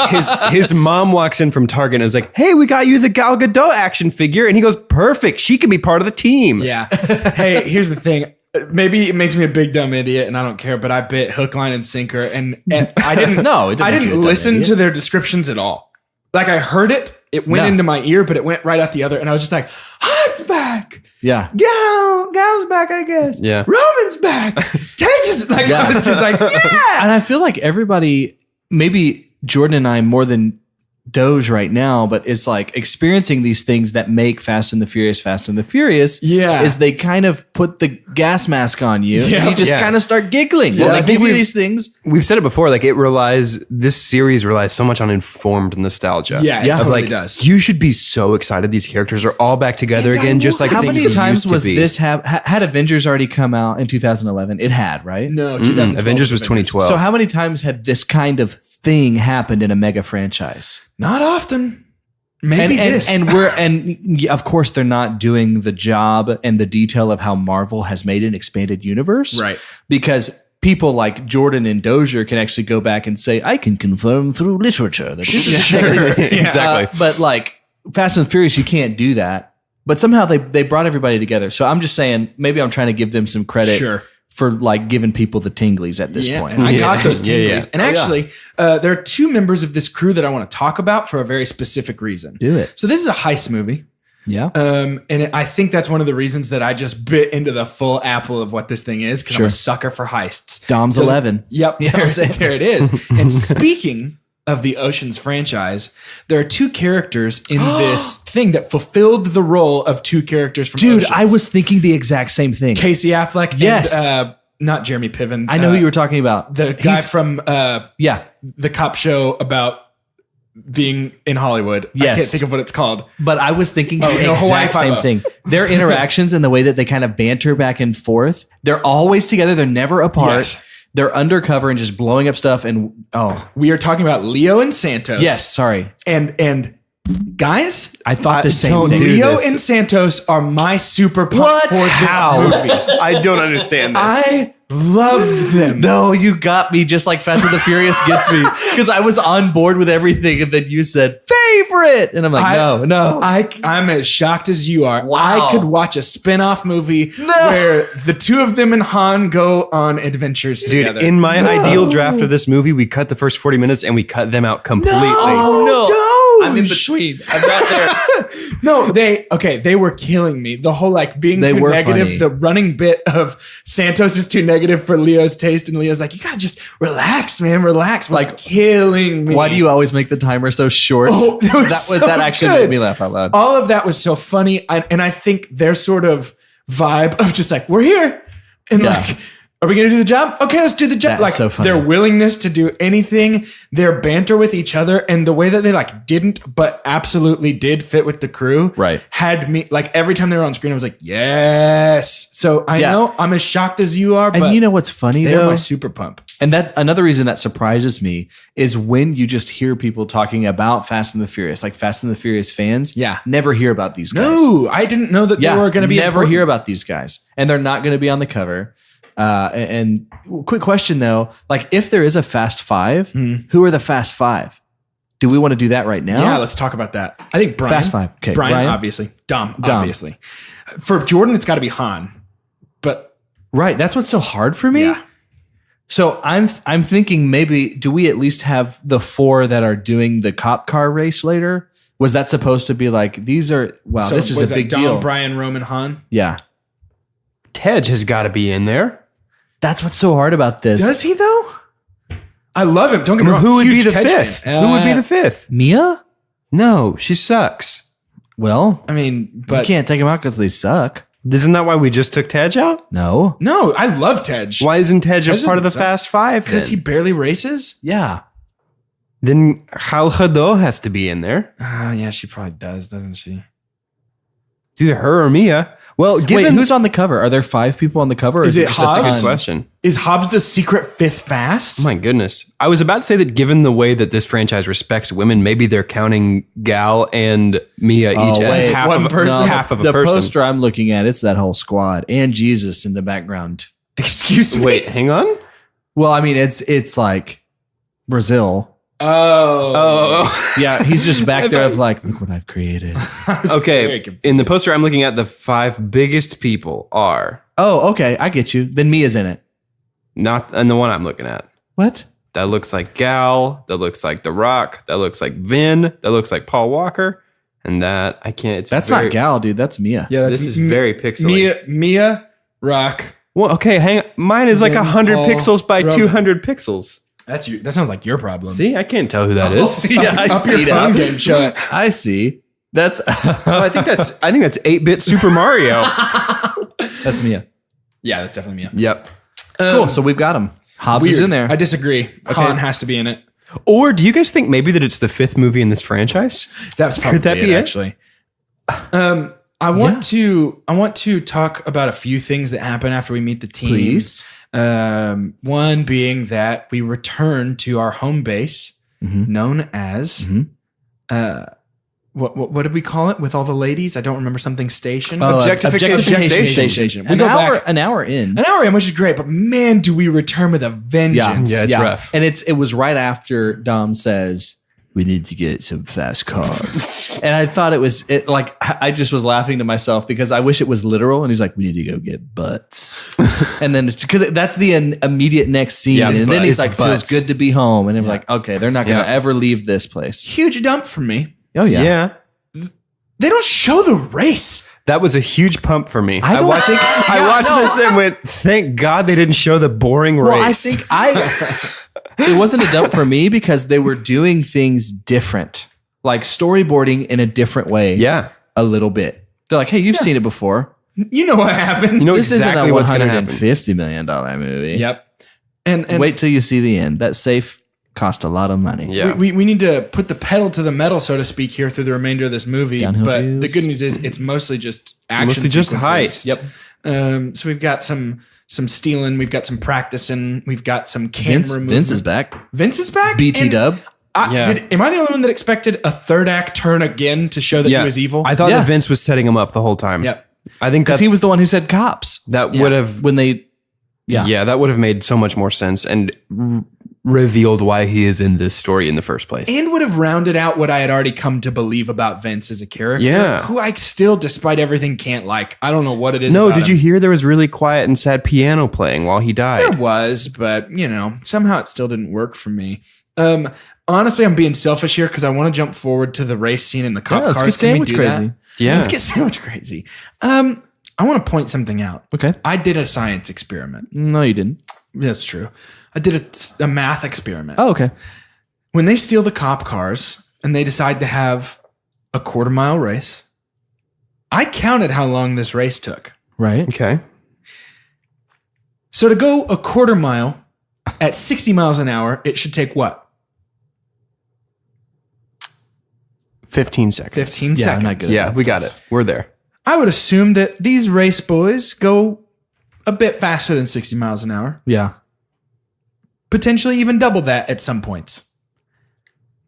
his mom walks in from Target and is like, hey, we got you the Gal Gadot action figure. And he goes, perfect. She can be part of the team. Yeah. Hey, here's the thing. Maybe it makes me a big dumb idiot, and I don't care. But I bit hook, line, and sinker, and I didn't. No, it didn't I make you a didn't dumb listen idiot. to their descriptions at all. Like I heard it, it went No. into my ear, but it went right out the other, and I was just like, "Hunt's back, Yeah. Gal's back, I guess. Yeah. Roman's back, Tej is like." Yeah. I was just like, "Yeah." And I feel like everybody, maybe Jordan and I more than Doge right now, but it's like experiencing these things that make Fast and the Furious. Yeah. Is they kind of put the gas mask on you Yeah. and you just Yeah. kind of start giggling. Well, Well, I they think give you we- these things. We've said it before, like this series relies so much on informed nostalgia. Yeah, it Of totally like, does. you should be so excited these characters are all back together again, just like How things many times used to was be. this had Avengers already come out in 2011? It had, right? No, 2012 Avengers was 2012. So how many times had this kind of thing happened in a mega franchise? Not often. Maybe this. And of course they're not doing the job and the detail of how Marvel has made an expanded universe, Right. Because people like Jordan and Dozier can actually go back and say, I can confirm through literature that this is Exactly. but like Fast and Furious, you can't do that. But somehow they brought everybody together. So I'm just saying, maybe I'm trying to give them some credit Sure. for like giving people the tinglies at this Yeah, point. and I got those Yeah, yeah. tinglies. And actually, there are 2 members of this crew that I want to talk about for a very specific reason. Do it. So this is a heist movie. Yeah. And I think that's one of the reasons that I just bit into the full apple of what this thing is, because I'm a sucker for heists. Dom's So- 11. Yep, You know what I'm saying? there it is. And speaking of the Oceans franchise, there are 2 characters in this thing that fulfilled the role of 2 characters from Dude, Oceans. I was thinking the exact same thing. Casey Affleck Yes. and not Jeremy Piven. I know who you were talking about. the guy He's- from Yeah. the cop show about being in Hollywood. I Yes. can't think of what it's called. But I was thinking the no, Hawaii exact same 5-0. thing. Their interactions and the way that they kind of banter back and forth, they're always together. They're never apart. Yes. They're undercover and just blowing up stuff. And We are talking about Leo and Santos. yes, sorry. And guys, I thought the same don't thing. do Leo this. and Santos are my super pump What? for this How? movie. I don't understand this. I Love them. No, you got me just like Fast and the Furious gets me because I was on board with everything and then you said favorite. And I'm like, no. I'm as shocked as you are. Wow. I could watch a spin-off movie where the two of them and Han go on adventures Dude, together. in my ideal draft of this movie, we cut the first 40 minutes and we cut them out completely. Oh, no. Doge. I'm in between. I'm not there. No, they were killing me. The whole like being They too were negative, funny. the running bit of Santos is too negative for Leo's taste, and Leo's like, you gotta just relax, man, relax. Was Like, killing me. Why do you always make the timer so short? Oh, that actually good. made me laugh out loud. All of that was so funny, and I think their sort of vibe of just like we're here, and Yeah. like, are we gonna do the job? Okay, let's do the job. That's Like so funny. their willingness to do anything, their banter with each other, and the way that they like didn't, but absolutely did fit with the crew. Right. Had me like every time they were on screen, I was like, yes. So I Yeah. know I'm as shocked as you are, And but you know what's funny they're though? my super pump. And that another reason that surprises me is when you just hear people talking about Fast and the Furious, like Fast and the Furious fans. Yeah. Never hear about these guys. No, I didn't know that Yeah. they were going to be never important. hear about these guys. And they're not going to be on the cover. And quick question though, like if there is a Fast Five, who are the Fast Five? Do we want to do that right now? Yeah, let's talk about that. I think Brian. Fast Five. Okay, Brian, Brian? obviously. Dom, Dom. obviously. For Jordan, it's got to be Han. But Right. That's what's so hard for me. yeah. So I'm thinking maybe do we at least have the four that are doing the cop car race later? Was that supposed to be like these are So this is what a big Dom, deal? Brian, Roman, Han. Yeah. Tej has got to be in there. That's what's so hard about this. Does he though? I love him. Don't get me wrong. Who would be Huge the Tej fifth? fan. Who would be the fifth? Mia? No, she sucks. Well, I mean, you but can't take them out because they suck. Isn't that why we just took Tej out? No. no, I love Tej. Why isn't Tej a Tej part of the doesn't suck. Fast Five? Because he Then? barely races. Yeah. Then Hal Hado has to be in there. Yeah, she probably does, doesn't she? It's either her or Mia. Well, given Wait, who's on the cover? Are there 5 people on the cover? Or Is it just Hobbs? a Good ton? question. Is Hobbs the secret fifth fast? Oh my goodness. I was about to say that given the way that this franchise respects women, maybe they're counting Gal and Mia each as wait, half one of, person? half of a the person. poster I'm looking at, it's that whole squad and Jesus in the background. Excuse me. Wait, hang on. Well, I mean, it's like Brazil. Oh. Yeah, he's just back there of like, look what I've created. I was very Okay, confused. in the poster I'm looking at, the 5 biggest people are Oh, okay, I get you. Then Mia's in it. not, and the one I'm looking at. What? That looks like Gal. That looks like The Rock. That looks like Vin. That looks like Paul Walker. And that, I can't, it's That's very, not Gal, dude. That's Mia. Yeah, This is very pixely. Mia, Rock. Well, okay, hang on. Mine is like Vin, 100 Paul, pixels by Roman. 200 pixels. That's you. That sounds like your problem. See, I can't tell who that is. Yeah, I Up your see phone that. game. Show it. I see. That's Oh, I think that's 8-bit Super Mario. that's Mia. Yeah, that's definitely Mia. Yep. Cool. So we've got him. Hobbs is Weird. in there. I disagree. Han has to be in it. Or do you guys think maybe that it's the 5th movie in this franchise? That's probably that be it? actually. I want to talk about a few things that happen after we meet the team. Please. One being that we return to our home base, known as what did we call it with all the ladies? I don't remember something station. Objectification Station. We An go hour, back an hour in. an hour in, which is great, but man, do we return with a vengeance. Yeah, it's rough. And it was right after Dom says, we need to get some fast cars. And I thought I just was laughing to myself because I wish it was literal. And he's like, we need to go get butts. And then because that's the immediate next scene. Yeah, and it's then butts. he's like, feels Butts. good to be home. And I'm like, okay, they're not going to Yeah. ever leave this place. Huge dump for me. Oh, yeah. Yeah. They don't show the race. That was a huge pump for me. I don't watched, think- I watched this and went, thank God they didn't show the boring race. Well, I think it wasn't a dump for me because they were doing things different, like storyboarding in a different way. Yeah. A little bit. They're like, hey, you've seen it before. You know what happened. You know This exactly isn't a what's going to happen. $150 million movie. Yep. And Wait till you see the end. That safe cost a lot of money. Yeah. we need to put the pedal to the metal, so to speak, here through the remainder of this movie. Downhill but juice. the good news is it's mostly just action. Mostly just sequences. heist. Yep. So we've got some stealing, we've got some practicing, we've got some camera movement. Vince is back. Vince is back. BT And dub. Yeah. Am I the only one that expected a third act turn again to show that he was evil? I thought Yeah. that Vince was setting him up the whole time. Yep. I think Because that he was the one who said cops that would have when they Yeah, that would have made so much more sense and revealed why he is in this story in the first place. And would have rounded out what I had already come to believe about Vince as a character, who I still, despite everything, can't like. I don't know what it is. No, did you hear there was really quiet and sad piano playing while he died? There was, but somehow it still didn't work for me. Honestly, I'm being selfish here because I want to jump forward to the race scene in the cop cars. Let's get sandwich crazy. Yeah. Let's get sandwich crazy. I want to point something out. Okay. I did a science experiment. No, you didn't. That's true. I did a math experiment. Oh, okay. When they steal the cop cars and they decide to have a 1/4 mile race, I counted how long this race took. Right. Okay. So to go a 1/4 mile at 60 miles an hour, it should take what? 15 seconds. 15 Yeah, seconds. I'm not good at Yeah, that we stuff. got it. We're there. I would assume that these race boys go a bit faster than 60 miles an hour. Yeah. Potentially even double that at some points.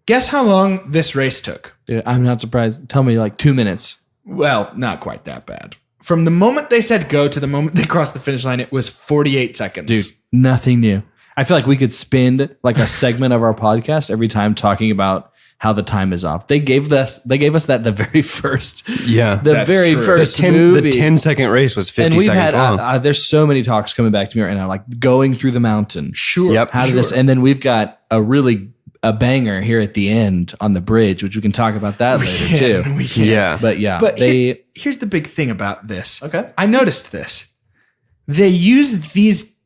Guess how long this race took? Yeah, I'm not surprised. Tell me like 2 minutes. Well, not quite that bad. From the moment they said go to the moment they crossed the finish line, it was 48 seconds. Dude, nothing new. I feel like we could spend like a segment of our podcast every time talking about how the time is off. They gave us that the very first. Yeah. The That's very true. first The movie. 10-second race was 50 and we've seconds had long. there's so many talks coming back to me right now, like going through the mountain. Sure. Yep. How did this? And then we've got a banger here at the end on the bridge, which we can talk about that later too. We can. Yeah. But yeah, But here's the big thing about this. Okay. I noticed this. They use these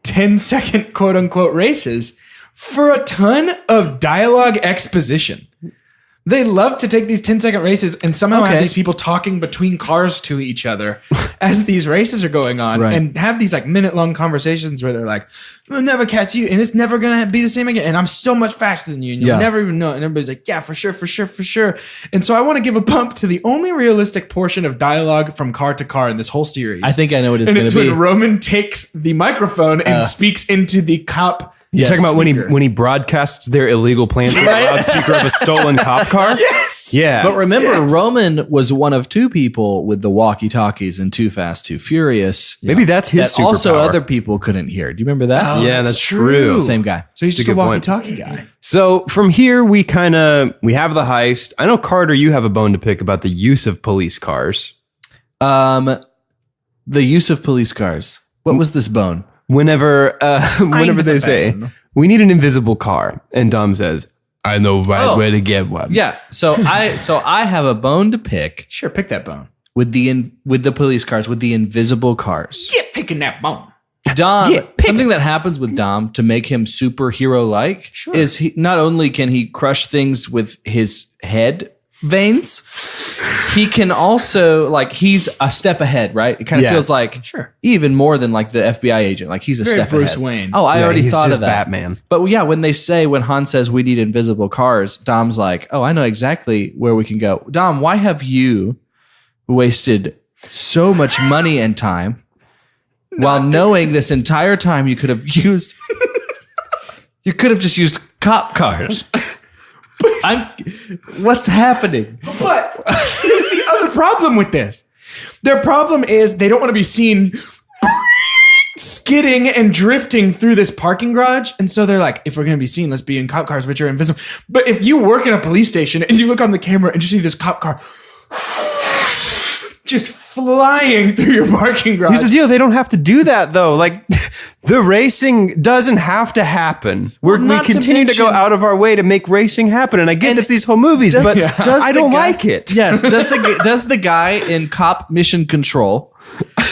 10-second quote unquote races for a ton of dialogue exposition. They love to take these 10-second races and somehow have these people talking between cars to each other as these races are going on, Right. and have these like minute-long conversations where they're like, "We'll never catch you, and it's never gonna be the same again. And I'm so much faster than you, and you'll never even know." And everybody's like, "Yeah, for sure, for sure, for sure." And so I want to give a bump to the only realistic portion of dialogue from car to car in this whole series. I think I know what it's and going it's to be. when Roman takes the microphone and speaks into the cop. You're talking about speaker. when he broadcasts their illegal plan through the loudspeaker of a stolen cop car? Yes. Yeah. But remember, Roman was one of two people with the walkie-talkies in Too Fast, Too Furious. Maybe that's his That also superpower. other people couldn't hear. Do you remember that? Oh, Yeah, that's true. Same guy. So he's just a a good point. walkie-talkie guy. So from here, we have the heist. I know, Carter, you have a bone to pick about the use of police cars. The use of police cars. What was this bone? Whenever they the say, bone. we need an invisible car, and Dom says, I know right where to get one. Yeah. So I have a bone to pick Sure, pick that bone. with the police cars, with the invisible cars. Get picking that bone. Dom, Yeah, pick something that happens with Dom to make him superhero-like is he not only can he crush things with his head veins, he can also, like, he's a step ahead, right? It kind of feels like even more than like the FBI agent, like he's a Very step Bruce ahead. Wayne. Oh, I already he's thought just of that. Batman. But yeah, when Han says we need invisible cars, Dom's like, oh, I know exactly where we can go. Dom, why have you wasted so much money and time while knowing this entire time you could have just used cop cars? What's happening? But here's the other problem with this. Their problem is they don't want to be seen skidding and drifting through this parking garage. And so they're like, if we're going to be seen, let's be in cop cars, which are invisible. But if you work in a police station and you look on the camera and you see this cop car just flying through your parking garage. Here's the deal. They don't have to do that, though. Like, the racing doesn't have to happen. We not to continue to go mention- out of our way to make racing happen. And I get this, these whole movies, but I don't like it. Yes. Does the guy in cop mission control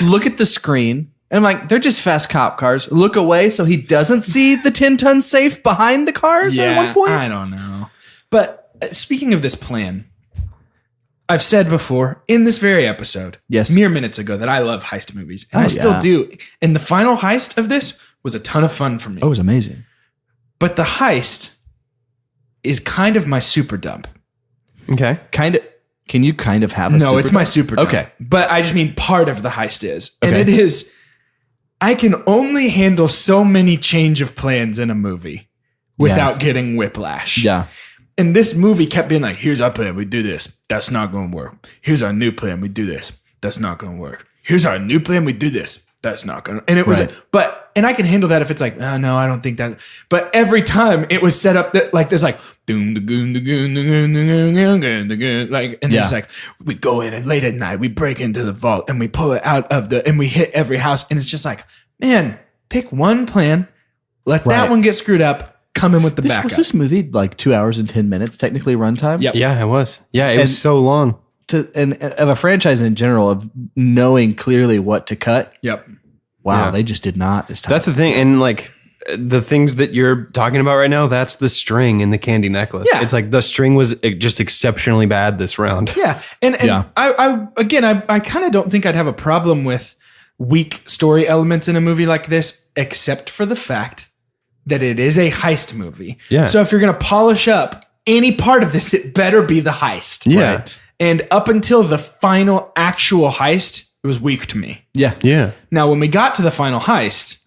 look at the screen and I'm like, they're just fast cop cars. Look away so he doesn't see the 10-ton safe behind the cars at one point? I don't know. But speaking of this plan, I've said before in this very episode, mere minutes ago, that I love heist movies. And I still do. And the final heist of this was a ton of fun for me. Oh, it was amazing. But the heist is kind of my super dump. Okay. Can you kind of have a No, super it's my dump? super dump. Okay. But I just mean part of the heist is. And Okay. it is, I can only handle so many change of plans in a movie without getting whiplash. Yeah. And this movie kept being like, here's our plan, we do this. That's not going to work. Here's our new plan, we do this. That's not going to work. Here's our new plan, we do this. that's not gonna. And it was, Right. and I can handle that if it's like, oh, no, I don't think that. But every time it was set up that like this, like doom the goon the goon the goon the goon the goon, like, and it's like we go in and late at night we break into the vault and we pull it out of and we hit every house, and it's just like, man, pick one plan, let that one get screwed up, come in with the backup. Was this movie like 2 hours and 10 minutes technically runtime? Yep. Yeah, it was. Yeah, it was so long. And of a franchise in general, of knowing clearly what to cut. Yep. Wow, Yeah. they just did not this time. That's the thing. And like the things that you're talking about right now, that's the string in the candy necklace. Yeah. It's like the string was just exceptionally bad this round. Yeah. And Yeah. I kind of don't think I'd have a problem with weak story elements in a movie like this, except for the fact that it is a heist movie. Yeah. So if you're going to polish up any part of this, it better be the heist. Yeah. Right? And up until the final actual heist, it was weak to me. yeah. Yeah. Now, when we got to the final heist,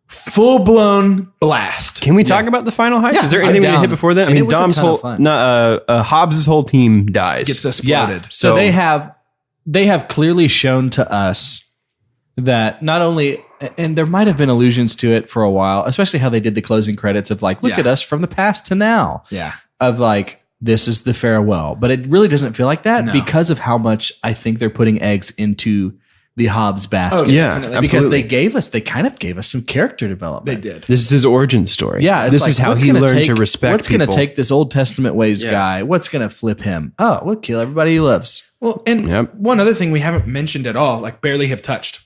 full blown blast. Can we talk about the final heist? Yeah, Is there let's anything we go need to hit down. before that? I And mean, it was a Dom's ton of whole, fun. Hobbs' whole team dies. Gets exploded. Yeah. So they have clearly shown to us that not only, and there might have been allusions to it for a while, especially how they did the closing credits of like, look Yeah. at us from the past to now. Yeah. Of like, this is the farewell. But it really doesn't feel like that No. because of how much I think they're putting eggs into the Hobbs basket. Oh, yeah, definitely. Because absolutely. they kind of gave us some character They development. did. This is his origin story. Yeah, it's This like, is how what's he gonna learned to take- respect What's people. going to take this Old Testament ways Yeah. guy? What's going to flip him? Oh, we'll kill everybody he loves. Well, and Yep. one other thing we haven't mentioned at all, like barely have touched,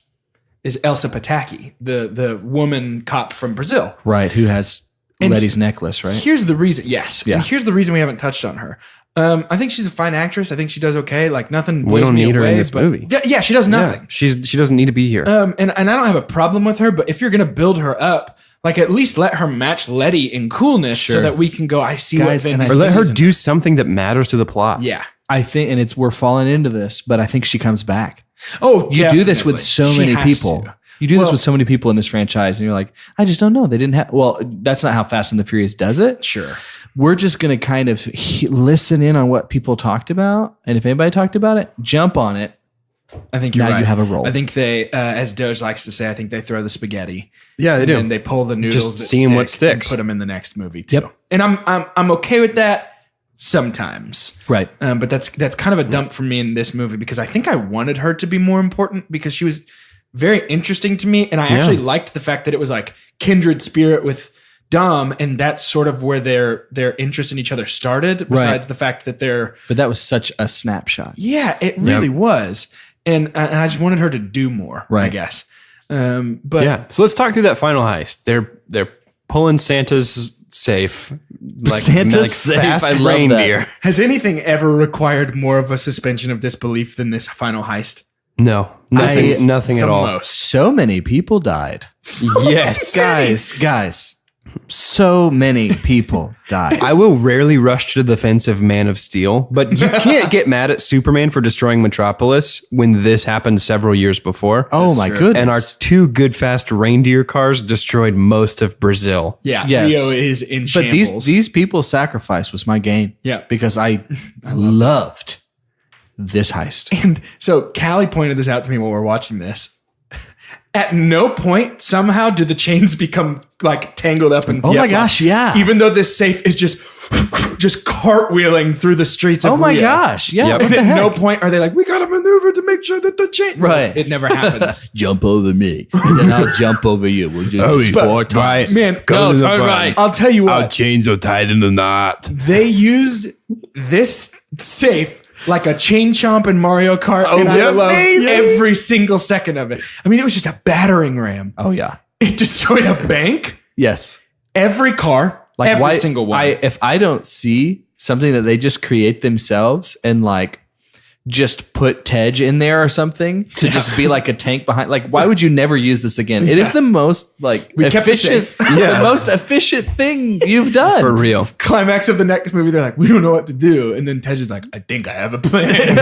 is Elsa Pataki, the woman cop from Brazil. Right, who has And Letty's necklace, right? Here's the reason. Yes. Yeah. And here's the reason we haven't touched on her. I think she's a fine actress. I think she does okay. Like nothing. We blows don't me need her in away, this but- movie. Yeah, she does nothing. Yeah, she doesn't need to be here. And I don't have a problem with her, but if you're gonna build her up, like at least let her match Letty in coolness, so Sure. that we can go. I see Guys, what Vin and I or Diesel's let her season- do something that matters to the plot. Yeah. I think, and we're falling into this, but I think she comes back. Oh, You do this with so She many has people. to. You do this Well- with so many people in this franchise, and you're like, I just don't know. They didn't have. Well, that's not how Fast and the Furious does it. Sure. We're just going to kind of listen in on what people talked about, and if anybody talked about it, jump on it. I think you're Now right. you have a role. I think they, as Doge likes to say, I think they throw the spaghetti. Yeah, they and do. then they pull the noodles, Just that seeing what stick and sticks. put them in the next movie too. Yep. And I'm okay with that sometimes. Right. But that's kind of a dump for me in this movie because I think I wanted her to be more important because she was very interesting to me, and I actually liked the fact that it was like kindred spirit with Dom, and that's sort of where their interest in each other started. Besides the fact that they're But that was such a snapshot. it really was, and I just wanted her to do more. I Right. guess. But Yeah. So let's talk through that final heist. They're pulling Santa's safe, like Santa's safe, fast I love that. reindeer. has anything ever required more of a suspension of disbelief than this final heist? No, nothing at The all. most. So many people died. Yes, Guys. So many people died. I will rarely rush to the defense of Man of Steel, but you can't get mad at Superman for destroying Metropolis when this happened several years before. Oh my true. goodness. And our two good fast reindeer cars destroyed most of Brazil. Yeah, Yes. Rio is in But shambles. these people's sacrifice was my gain. Yeah. Because I loved this heist. And so Callie pointed this out to me while we're watching this. At no point somehow do the chains become like tangled up and Oh my gosh, yeah. Even though this safe is just cartwheeling through the streets of Oh my Rio. gosh. Yeah. Yep. What And the at heck? no point are they like, we gotta maneuver to make sure that the chain Right. It never happens. Jump over me. And then I'll jump over you. We'll do this But- 4 times. Man, Go, turn right. I'll tell you what, chains are tied in the knot. they used this safe like a chain chomp in Mario Kart, and I yeah. loved Amazing. every single second of it. I mean, it was just a battering ram. Oh yeah. It destroyed a bank, Yes. every car, Like every why, single one. if I don't see something that they just create themselves and like just put Tej in there or something to just be like a tank behind, like why would you never use this again? It is the most like We kept it efficient, safe. the most efficient thing you've done. For real. Climax of the next movie, they're like, we don't know what to do. And then Tej is like, I think I have a plan.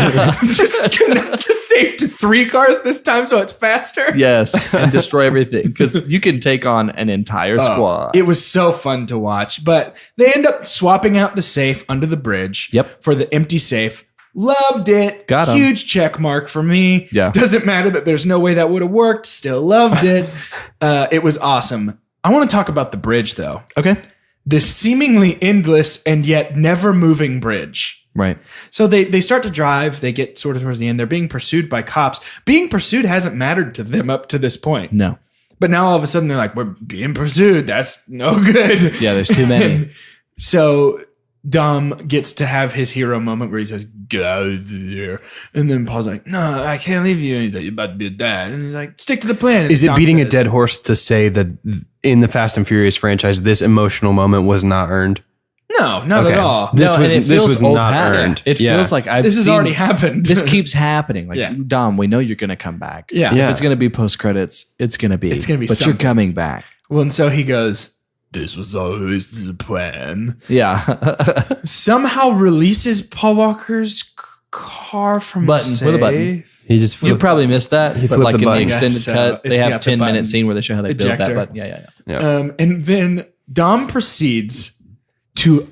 Just connect the safe to 3 cars this time so it's faster. Yes, and destroy everything because you can take on an entire squad. It was so fun to watch. But they end up swapping out the safe under the bridge Yep. for the empty safe. Loved it. Got 'em. Huge check mark for me. Yeah. Doesn't matter that there's no way that would have worked. Still loved it. It was awesome. I want to talk about the bridge though. Okay. This seemingly endless and yet never moving bridge. Right. So they start to drive. They get sort of towards the end. They're being pursued by cops. Being pursued hasn't mattered to them up to this point. No. But now all of a sudden they're like, we're being pursued. That's no good. Yeah, there's too many. And so Dom gets to have his hero moment where he says, get out of here. And then Paul's like, no, I can't leave you. And he's like, you're about to be a dad. And he's like, stick to the plan. And Is it Dom beating a says- dead horse to say that in the Fast and Furious franchise, this emotional moment was not earned? No, not at all. This No, was and it this feels was old not hat. earned. It feels like This has already happened. This keeps happening. Like, Yeah. Dom, we know you're going to come back. Yeah. Yeah. If it's going to be post credits, it's going to be. It's gonna be But something. you're coming back. Well, and so he goes, this was always the plan. Yeah. Somehow releases Paul Walker's car from Button, with a button. safe. He just You flipped- probably missed that. But flipped like the in the button. extended So cut, it's they have got the 10-minute button. scene where they show how they built that Ejector. button. Yeah. And then Dom proceeds to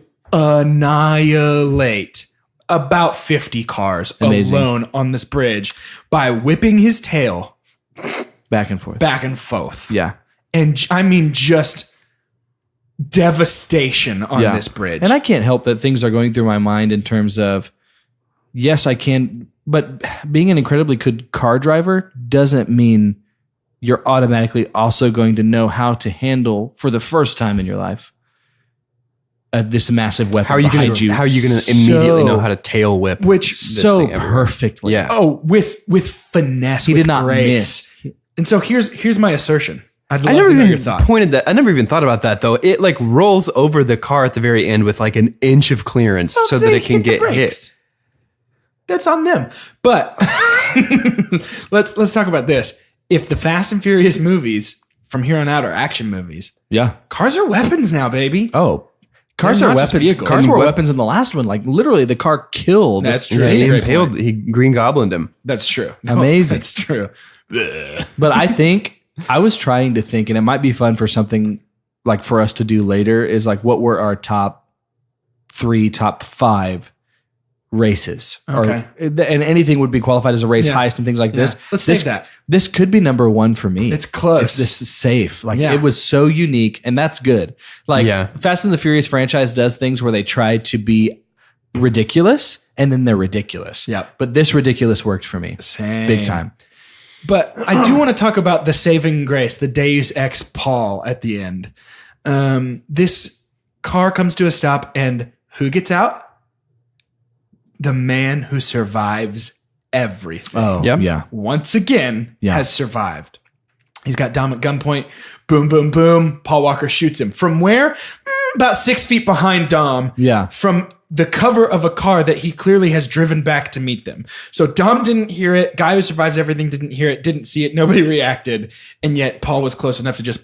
annihilate about 50 cars Amazing. alone on this bridge by whipping his tail Back and forth. back and forth. Yeah. And I mean, just devastation on this bridge. And I can't help that things are going through my mind in terms of, yes, I can, but being an incredibly good car driver doesn't mean you're automatically also going to know how to handle, for the first time in your life, this massive weapon How are you behind gonna you. How are you gonna immediately So- know how to tail whip? Which this so thing everywhere? perfectly. Yeah. Oh, with finesse. He with did not grace. miss. And so here's my assertion. I'd love I never to know your even thoughts. pointed that. I never even thought about that though. It like rolls over the car at the very end with like an inch of clearance so that They it can hit the get hit. brakes. That's on them. But let's talk about this. If the Fast and Furious movies from here on out are action movies, Yeah. cars are weapons now, baby. Oh. Cars They're are not just weapons. vehicles. Cars And were wep- weapons in the last one. Like literally the car killed. That's true. Yeah, That's a he great impaled. point. He Green Goblined him. That's true. No, Amazing. That's true. But I think I was trying to think, and it might be fun for something like for us to do later, is like what were our top 3, top 5 races? Okay. And anything would be qualified as a race Yeah. heist and things like this. Let's this, save that. This could be number 1 for me. It's close. If this is safe. Like Yeah. it was so unique, and that's good. Like Yeah. Fast and the Furious franchise does things where they try to be ridiculous, and then they're ridiculous. Yep. But this ridiculous worked for me. Same. Big time. But I do want to talk about the saving grace, the Deus Ex Paul at the end. This car comes to a stop, and who gets out? The man who survives everything. Oh, Yep. yeah. Once again, Yeah. has survived. He's got Dom at gunpoint. Boom, boom, boom. Paul Walker shoots him. From where? About 6 feet behind Dom. Yeah. From the cover of a car that he clearly has driven back to meet them. So Dom didn't hear it. Guy who survives everything didn't hear it, didn't see it. Nobody reacted. And yet Paul was close enough to just...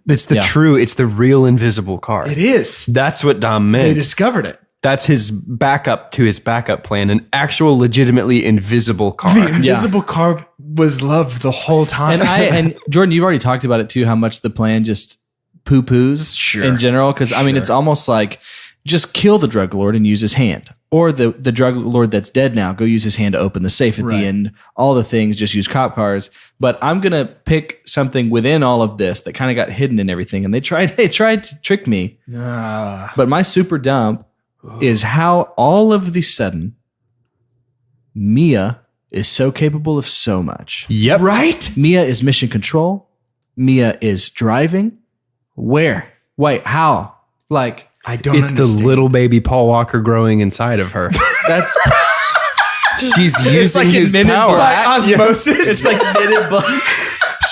It's the real invisible car. It is. That's what Dom They meant. discovered it. That's his backup to his backup plan. An actual, legitimately invisible car. The invisible car was love the whole time. And Jordan, you've already talked about it too, how much the plan just poo-poos Sure. in general. Because I mean, it's almost like just kill the drug lord and use his hand. Or the drug lord that's dead now, go use his hand to open the safe at Right. the end. All the things, just use cop cars. But I'm gonna pick something within all of this that kind of got hidden in everything. And they tried to trick me. But my super dump is how all of the sudden Mia is so capable of so much. Yep. right? Mia is mission control. Mia is driving. Where? Wait, how? Like, I don't It's the understand. little baby Paul Walker growing inside of her. that's She's using like his admitted power. black. osmosis. it's like knitted black.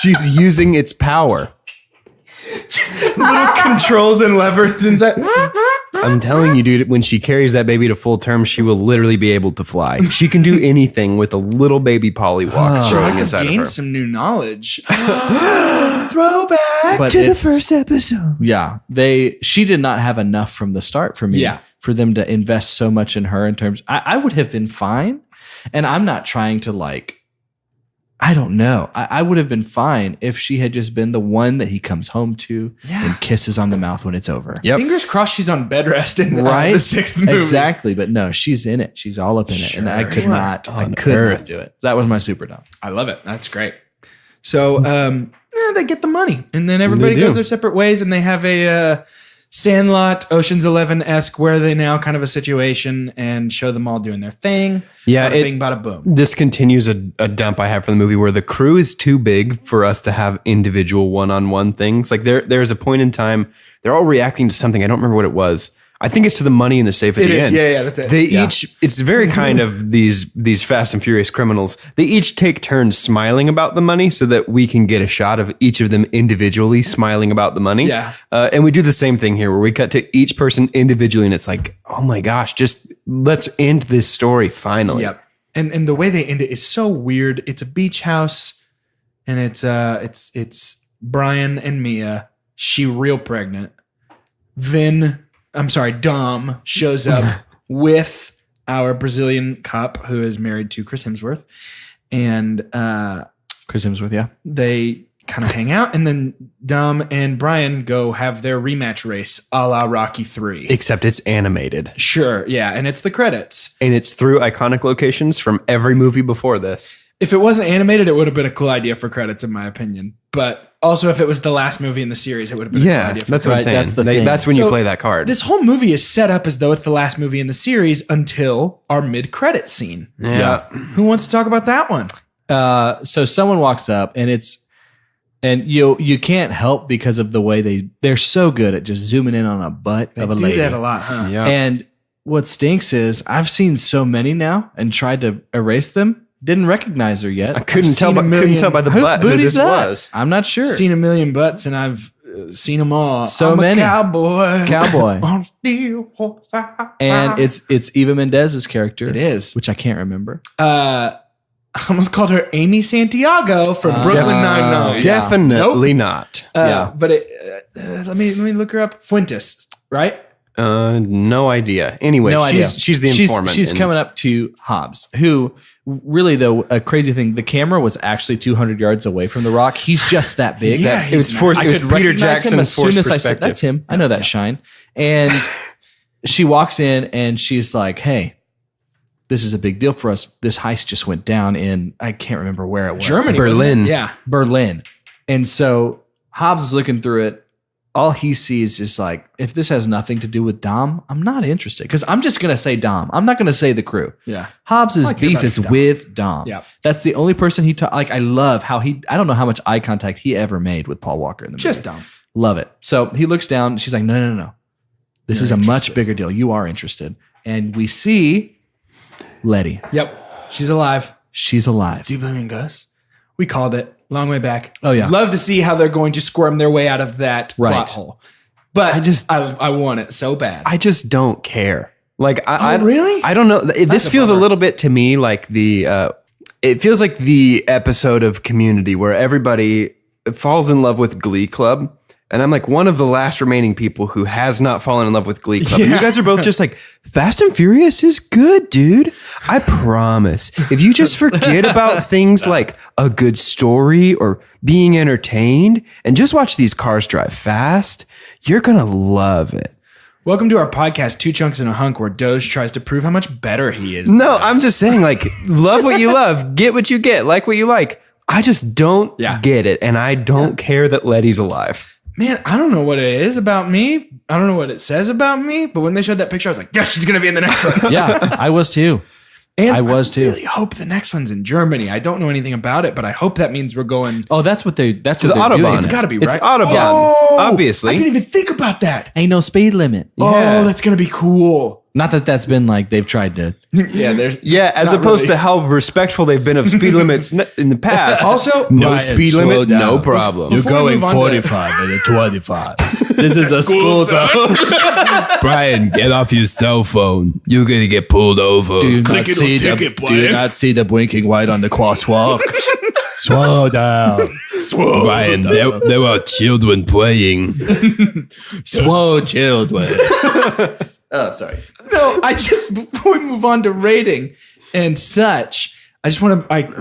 She's using its power. little controls and levers inside. I'm telling you, dude, when she carries that baby to full term, she will literally be able to fly. She can do anything with a little baby pollywalk She growing must have inside of her. gained some new knowledge. Throwback But to the it's- first episode. Yeah, she did not have enough from the start for me. Yeah. For them to invest so much in her in terms, I would have been fine. And I'm not trying to like, I don't know. I would have been fine if she had just been the one that he comes home to and kisses on the mouth when it's over. Yep. Fingers crossed she's on bed rest in Right? the 6th movie. Exactly. But no, she's in it. She's all up in it. And I could not do it. That was my super dumb. I love it. That's great. So they get the money, and then everybody goes their separate ways, and they have a Sandlot, Ocean's 11-esque, where they now kind of a situation and show them all doing their thing. Yeah, bada bing, bada boom. This continues a dump I have for the movie where the crew is too big for us to have individual one-on-one things. Like there's a point in time they're all reacting to something. I don't remember what it was. I think it's to the money in the safe at the end. Yeah, that's it. They each, it's very kind of these Fast and Furious criminals. They each take turns smiling about the money so that we can get a shot of each of them individually smiling about the money. Yeah. And we do the same thing here where we cut to each person individually and it's like, oh my gosh, just let's end this story finally. Yep. And the way they end it is so weird. It's a beach house, and it's Brian and Mia. She real pregnant. Dom shows up with our Brazilian cop who is married to Chris Hemsworth. And Chris Hemsworth, yeah. they kind of hang out, and then Dom and Brian go have their rematch race a la Rocky 3. Except it's animated. Sure, yeah, and it's the credits. And it's through iconic locations from every movie before this. If it wasn't animated, it would have been a cool idea for credits, in my opinion. But also, if it was the last movie in the series, it would have been a cool idea for that's what I'm credits. saying. That's the thing. That's when you So, play that card. This whole movie is set up as though it's the last movie in the series until our mid-credit scene. yeah. Who wants to talk about that one? So someone walks up and you can't help because of the way they're so good at just zooming in on a butt of a They lady. do that a lot, huh? Yeah. And what stinks is I've seen so many now and tried to erase them. Didn't recognize her yet. I couldn't tell seen a million- by the Whose butt who booty's this that? was. I'm not sure. Seen a million butts, and I've seen them all. So I'm many. a cowboy. Cowboy. On steel horse. And it's Eva Mendez's character. It is. Which I can't remember. I almost called her Amy Santiago from Brooklyn Nine-Nine. Yeah. Definitely not. Yeah. But let me look her up. Fuentes, right? No idea. Anyway, No idea. she's the informant. She's coming up to Hobbs, who really, though, a crazy thing, the camera was actually 200 yards away from the rock. He's just that big. Yeah, It was forced. I It was could Peter recognize him Jackson's as soon forced as I said, perspective. that's him. I know that shine. And she walks in and she's like, hey, this is a big deal for us. This heist just went down in, I can't remember where it was. Germany, Berlin. wasn't it? Yeah. Berlin. And so Hobbs is looking through it. All he sees is like, if this has nothing to do with Dom, I'm not interested. Because I'm just going to say Dom. I'm not going to say the crew. Yeah. Hobbs's All I care beef about is is Dom. with Dom. Yep. That's the only person he like. I love how I don't know how much eye contact he ever made with Paul Walker in the movie. Just Dom. Love it. So he looks down. She's like, no. This is a much bigger deal. You are interested. And we see Letty. Yep. She's alive. She's alive. Do you believe in ghosts? We called it. Long way back. Oh, yeah. Love to see how they're going to squirm their way out of that plot Right. hole. But I want it so bad. I just don't care. Like, really? I don't know. This a feels a bummer. little bit to me like it feels like the episode of Community where everybody falls in love with Glee Club. And I'm like one of the last remaining people who has not fallen in love with Glee Club. And you guys are both just like, Fast and Furious is good, dude. I promise. If you just forget about things like a good story or being entertained and just watch these cars drive fast, you're going to love it. Welcome to our podcast, Two Chunks and a Hunk, where Doge tries to prove how much better he is. No, I'm just saying, like, love what you love, get what you get, like what you like. I just don't get it. And I don't care that Letty's alive. Man, I don't know what it is about me. I don't know what it says about me. But when they showed that picture, I was like, yeah, she's going to be in the next one. Yeah, I was too. And I was too. really hope the next one's in Germany. I don't know anything about it, but I hope that means we're going Oh, that's what they're the doing. Autobahn. It's got to be right. It's Autobahn, obviously. I didn't even think about that. Ain't no speed limit. Oh, that's going to be cool. Not that that's been like they've tried to. Yeah, there's As not opposed really. to how respectful they've been of speed limits in the past. Also, no Brian, speed slow limit, down. no problem. You're Before we going move on to- 45 and a 25. This is a school zone. Brian, get off your cell phone. You're going to get pulled over. Do Click it or ticket, do you boy. not see the blinking white on the crosswalk? Slow down. Brian, there are children playing. Slow children. Oh, sorry. No, before we move on to rating and such, I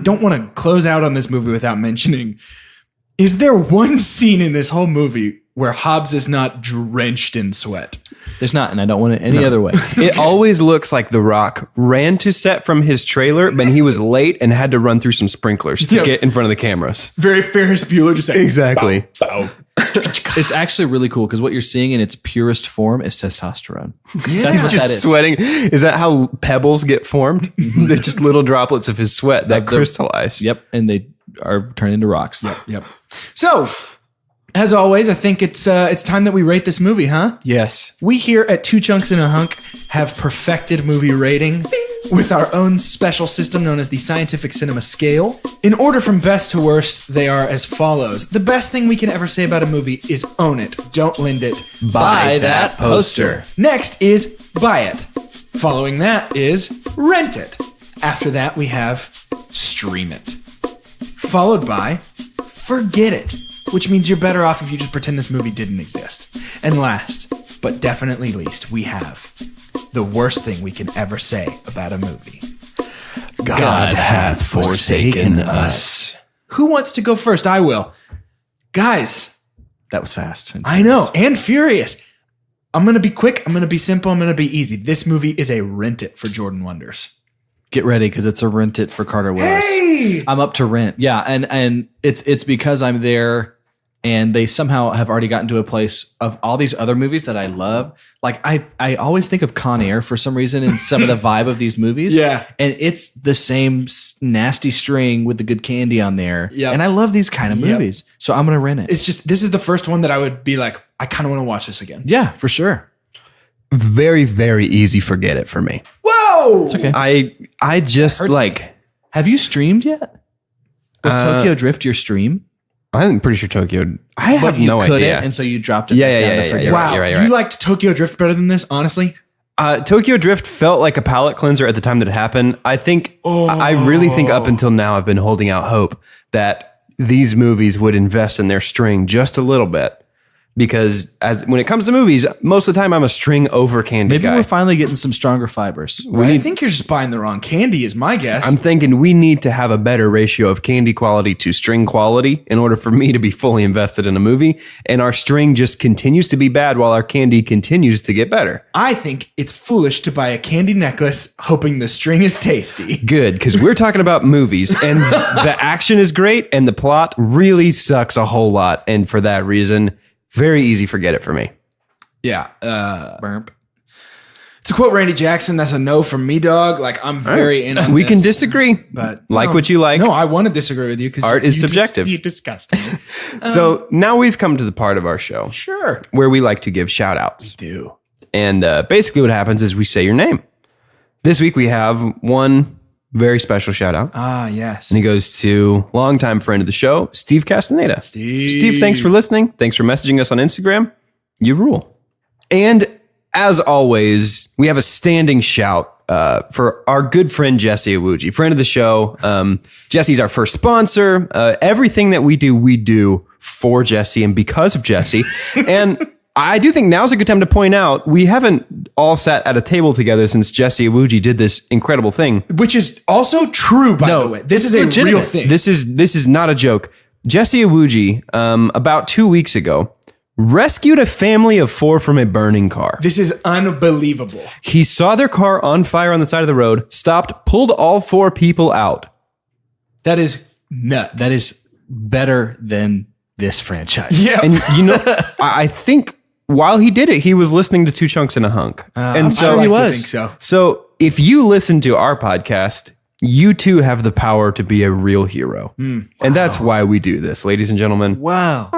don't want to close out on this movie without mentioning, is there one scene in this whole movie where Hobbs is not drenched in sweat? There's not, and I don't want it any other way. It always looks like The Rock ran to set from his trailer, but he was late and had to run through some sprinklers to get in front of the cameras. Very Ferris Bueller, just like, Exactly. bow, bow. It's actually really cool because what you're seeing in its purest form is testosterone. Yeah. That's what Just that is. sweating. Is that how pebbles get formed? They're just little droplets of his sweat that crystallize. Yep, and they are turned into rocks. Yep. So, as always, I think it's time that we rate this movie, huh? Yes. We here at Two Chunks and a Hunk have perfected movie rating with our own special system known as the Scientific Cinema Scale. In order from best to worst, they are as follows. The best thing we can ever say about a movie is own it, don't lend it. Buy that poster. Next is buy it. Following that is rent it. After that, we have stream it. Followed by forget it, which means you're better off if you just pretend this movie didn't exist. And last, but definitely least, we have the worst thing we can ever say about a movie. God hath forsaken us. Who wants to go first? I will. Guys, That was fast. I know, and furious. I'm going to be quick. I'm going to be simple. I'm going to be easy. This movie is a rent it for Jordan Wonders. Get ready because it's a rent it for Carter Willis. Hey! I'm up to rent. Yeah, and it's because I'm there and they somehow have already gotten to a place of all these other movies that I love. Like I always think of Con Air for some reason in some of the vibe of these movies. Yeah. And it's the same nasty string with the good candy on there. Yep. And I love these kind of movies. So I'm going to rent it. It's just, this is the first one that I would be like, I kind of want to watch this again. Yeah, for sure. Very, very easy forget it for me. Whoa! It's okay. I just Hurts like, me. Have you streamed yet? Was Tokyo Drift your stream? I'm pretty sure Tokyo, I have But you no couldn't, idea. and so you dropped it. Yeah, down to yeah, forget you're it. right, Wow, you're right. you liked Tokyo Drift better than this, honestly? Tokyo Drift felt like a palate cleanser at the time that it happened. I think, I really think up until now I've been holding out hope that these movies would invest in their string just a little bit. Because when it comes to movies, most of the time I'm a string over candy Maybe guy. we're finally getting some stronger fibers. I think you're just buying the wrong candy is my guess. I'm thinking we need to have a better ratio of candy quality to string quality in order for me to be fully invested in a movie. And our string just continues to be bad while our candy continues to get better. I think it's foolish to buy a candy necklace hoping the string is tasty. Good, because we're talking about movies and the action is great and the plot really sucks a whole lot. And for that reason, very easy forget it for me. Yeah. To quote Randy Jackson, that's a no from me, dog. Like, I'm very in on We this. can disagree, But like no. what you like. No, I want to disagree with you because Art is subjective. You disgust me. So now we've come to the part of our show Sure. where we like to give shout outs. Do. And basically what happens is we say your name. This week we have one very special shout out. Ah, yes. And he goes to longtime friend of the show, Steve Castaneda. Steve, thanks for listening. Thanks for messaging us on Instagram. You rule. And as always, we have a standing shout for our good friend Jesse Awuji, friend of the show. Jesse's our first sponsor. Everything that we do for Jesse and because of Jesse. And I do think now's a good time to point out we haven't all sat at a table together since Jesse Awuji did this incredible thing. Which is also true, by the way. This is a legitimate. real thing. This is not a joke. Jesse Awuji, about 2 weeks ago, rescued a family of 4 from a burning car. This is unbelievable. He saw their car on fire on the side of the road, stopped, pulled all 4 people out. That is nuts. That is better than this franchise. Yeah. And you know, I think while he did it, he was listening to Two Chunks and a Hunk. And I'm so sure he I was. think so. So if you listen to our podcast, you too have the power to be a real hero. And that's why we do this, ladies and gentlemen. Wow.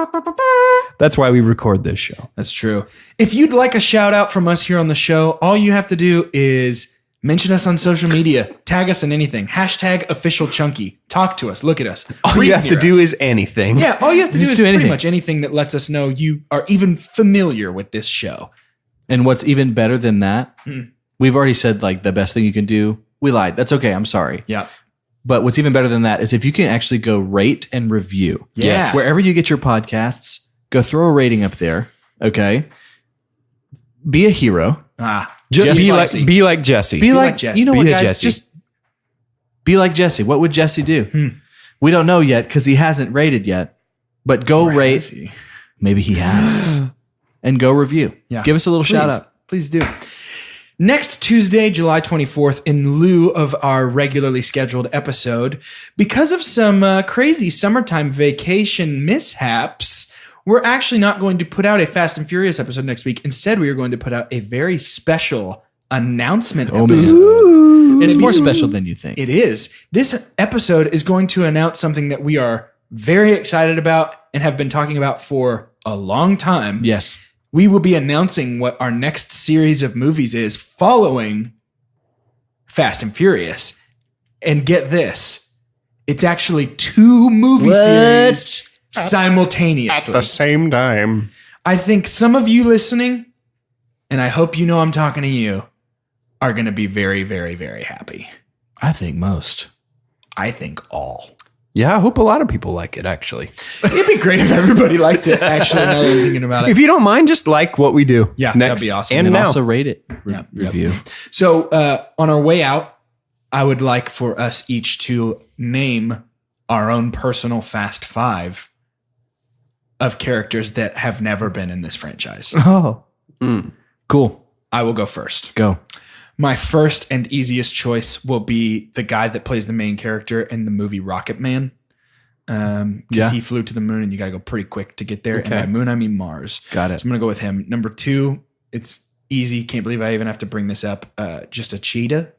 That's why we record this show. That's true. If you'd like a shout out from us here on the show, all you have to do is mention us on social media, tag us in anything, #officialchunky. Talk to us, look at us. All you have to do is anything. Yeah, all you have to do Just is do pretty anything. much anything that lets us know you are even familiar with this show. And what's even better than that, we've already said like the best thing you can do. We lied. That's okay. I'm sorry. Yeah. But what's even better than that is if you can actually go rate and review. Yes. Wherever you get your podcasts, go throw a rating up there. Okay. Be a hero. Ah, Just Jesse be Lacey. like Jesse. Be like like Jesse. You know Be what, a guys? Jesse. Just Be like Jesse. What would Jesse do? We don't know yet because he hasn't rated yet. But go rate. Maybe he has. And go review. Yeah. Give us a little shout out. Please do. Next Tuesday, July 24th, in lieu of our regularly scheduled episode, because of some crazy summertime vacation mishaps, we're actually not going to put out a Fast and Furious episode next week. Instead, we are going to put out a very special announcement episode. It's more special than you think. It is. This episode is going to announce something that we are very excited about and have been talking about for a long time. Yes. We will be announcing what our next series of movies is following Fast and Furious. And get this, it's actually 2 movie series simultaneously. At the same time. I think some of you listening, and I hope you know I'm talking to you, are going to be very, very, very happy. I think most. I think all. Yeah, I hope a lot of people like it, actually. It'd be great if everybody liked it, actually, now that I'm thinking about it. If you don't mind, just like what we do. Yeah, next that'd be awesome. And And now. also rate it. Yeah, Review. So on our way out, I would like for us each to name our own personal Fast 5 of characters that have never been in this franchise. Oh. Cool. I will go first. Go. My first and easiest choice will be the guy that plays the main character in the movie Rocket Man. Because he flew to the moon and you got to go pretty quick to get there. Okay. And by moon, I mean Mars. Got it. So I'm going to go with him. Number 2, it's easy. Can't believe I even have to bring this up. Just a cheetah.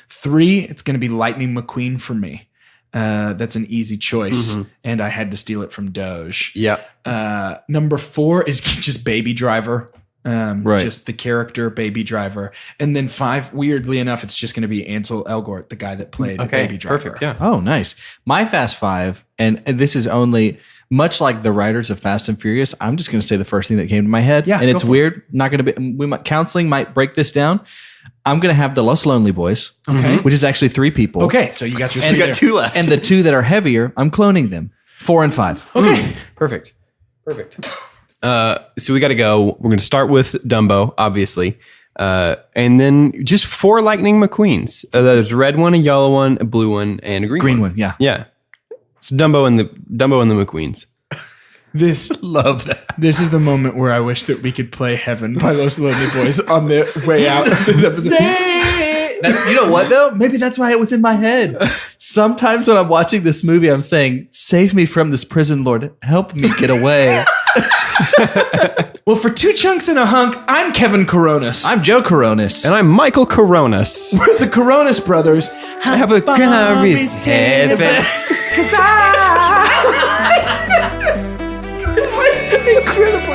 3, it's going to be Lightning McQueen for me. That's an easy choice. And I had to steal it from Doge. Yeah. Number 4 is just Baby Driver. Right. Just the character Baby Driver. And then 5, weirdly enough, it's just going to be Ansel Elgort, the guy that played Baby Driver. Perfect. Yeah. Oh, nice. My Fast 5, and this is only much like the writers of Fast and Furious. I'm just going to say the first thing that came to my head. Yeah, and it's go for weird. Not going to be. Counseling might break this down. I'm going to have the Los Lonely Boys, which is actually 3 people. Okay, so you got your We got 2 left. And the 2 that are heavier, I'm cloning them. 4 and 5. Okay. Perfect. So we got to go. We're going to start with Dumbo, obviously. And then just 4 Lightning McQueens. There's a red one, a yellow one, a blue one, and a green one. Yeah. Yeah. So Dumbo and the McQueens. This Love that. This is the moment where I wish that we could play Heaven by Los Lonely Boys on the way out of this episode. You know what though? Maybe that's why it was in my head. Sometimes when I'm watching this movie, I'm saying, "Save me from this prison, Lord. Help me get away." Well, for 2 chunks and a hunk, I'm Kevin Coronas. I'm Joe Coronas. And I'm Michael Coronas. We're the Coronas brothers. I have a glorious heaven. Incredible.